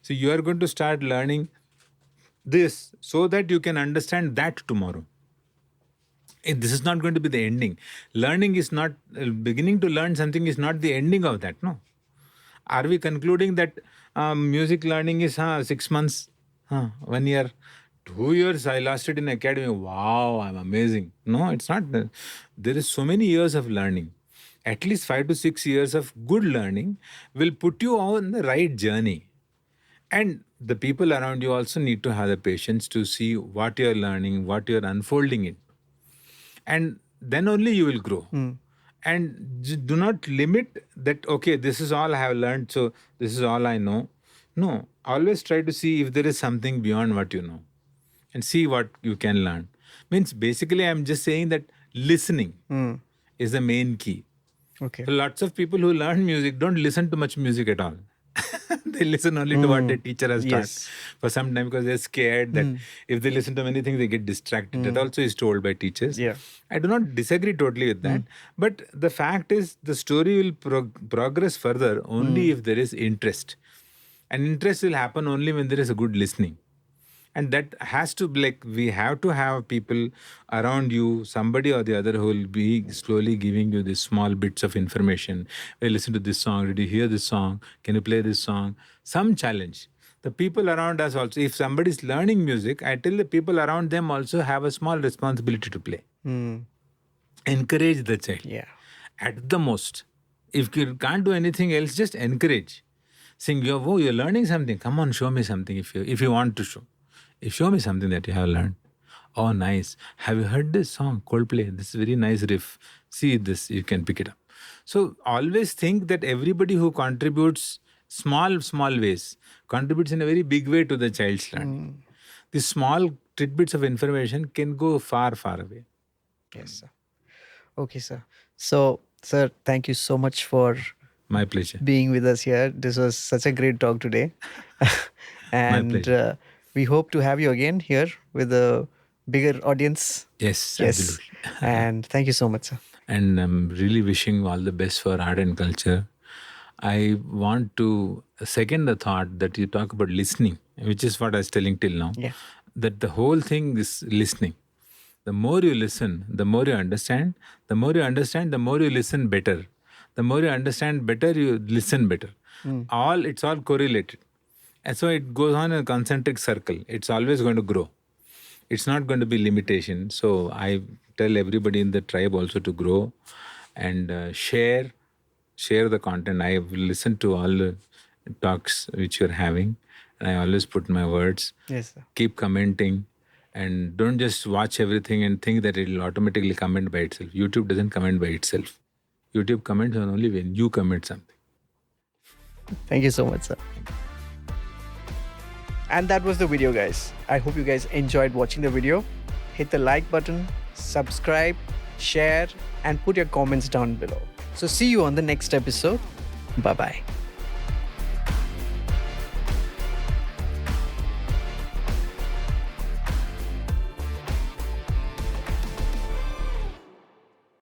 So you are going to start learning this so that you can understand that tomorrow. This is not going to be the ending. Learning is not, beginning to learn something is not the ending of that, no. Are we concluding that music learning is 6 months, 1 year, 2 years, I lost it in academy, wow, I'm amazing? No, it's not. There is so many years of learning. At least 5 to 6 years of good learning will put you on the right journey. And the people around you also need to have the patience to see what you're learning, what you're unfolding it. And then only you will grow. And do not limit that, okay, this is all I have learned, so this is all I know. No, always try to see if there is something beyond what you know and see what you can learn. Means basically I'm just saying that listening is the main key. Okay. So lots of people who learn music don't listen to much music at all. They listen only to what their teacher has taught for some time, because they're scared that if they listen to many things, they get distracted. That also is told by teachers. Yeah. I do not disagree totally with that. But the fact is, the story will progress further only if there is interest. And interest will happen only when there is a good listening. And that has to be like, we have to have people around you, somebody or the other, who will be slowly giving you these small bits of information. Hey, listen to this song. Did you hear this song? Can you play this song? Some challenge. The people around us also, if somebody is learning music, I tell the people around them also have a small responsibility to play. Encourage the child. Yeah. At the most. If you can't do anything else, just encourage. Sing, you're learning something. Come on, show me something if you want to show. Show me something that you have learned. Oh, nice. Have you heard this song, Coldplay? This is very nice riff. See this, you can pick it up. So always think that everybody who contributes small ways contributes in a very big way to the child's learning. These small tidbits of information can go far away. Yes, sir. Okay, sir. So, sir, thank you so much for My pleasure. being with us here. This was such a great talk today. And My pleasure. We hope to have you again here with a bigger audience. Yes, absolutely. And thank you so much, sir. And I'm really wishing you all the best for art and culture. I want to second the thought that you talk about listening, which is what I was telling till now. Yeah. That the whole thing is listening. The more you listen, the more you understand. The more you understand, the more you listen better. The more you understand better, you listen better. It's all correlated. And so it goes on in a concentric circle. It's always going to grow. It's not going to be limitation. So I tell everybody in the tribe also to grow and share the content. I have listened to all the talks which you're having, and I always put my words. Yes, sir. Keep commenting, and don't just watch everything and think that it will automatically comment by itself. YouTube doesn't comment by itself. YouTube comments only when you comment something. Thank you so much, sir. And that was the video, guys. I hope you guys enjoyed watching the video. Hit the like button, subscribe, share, and put your comments down below. So, see you on the next episode. Bye bye.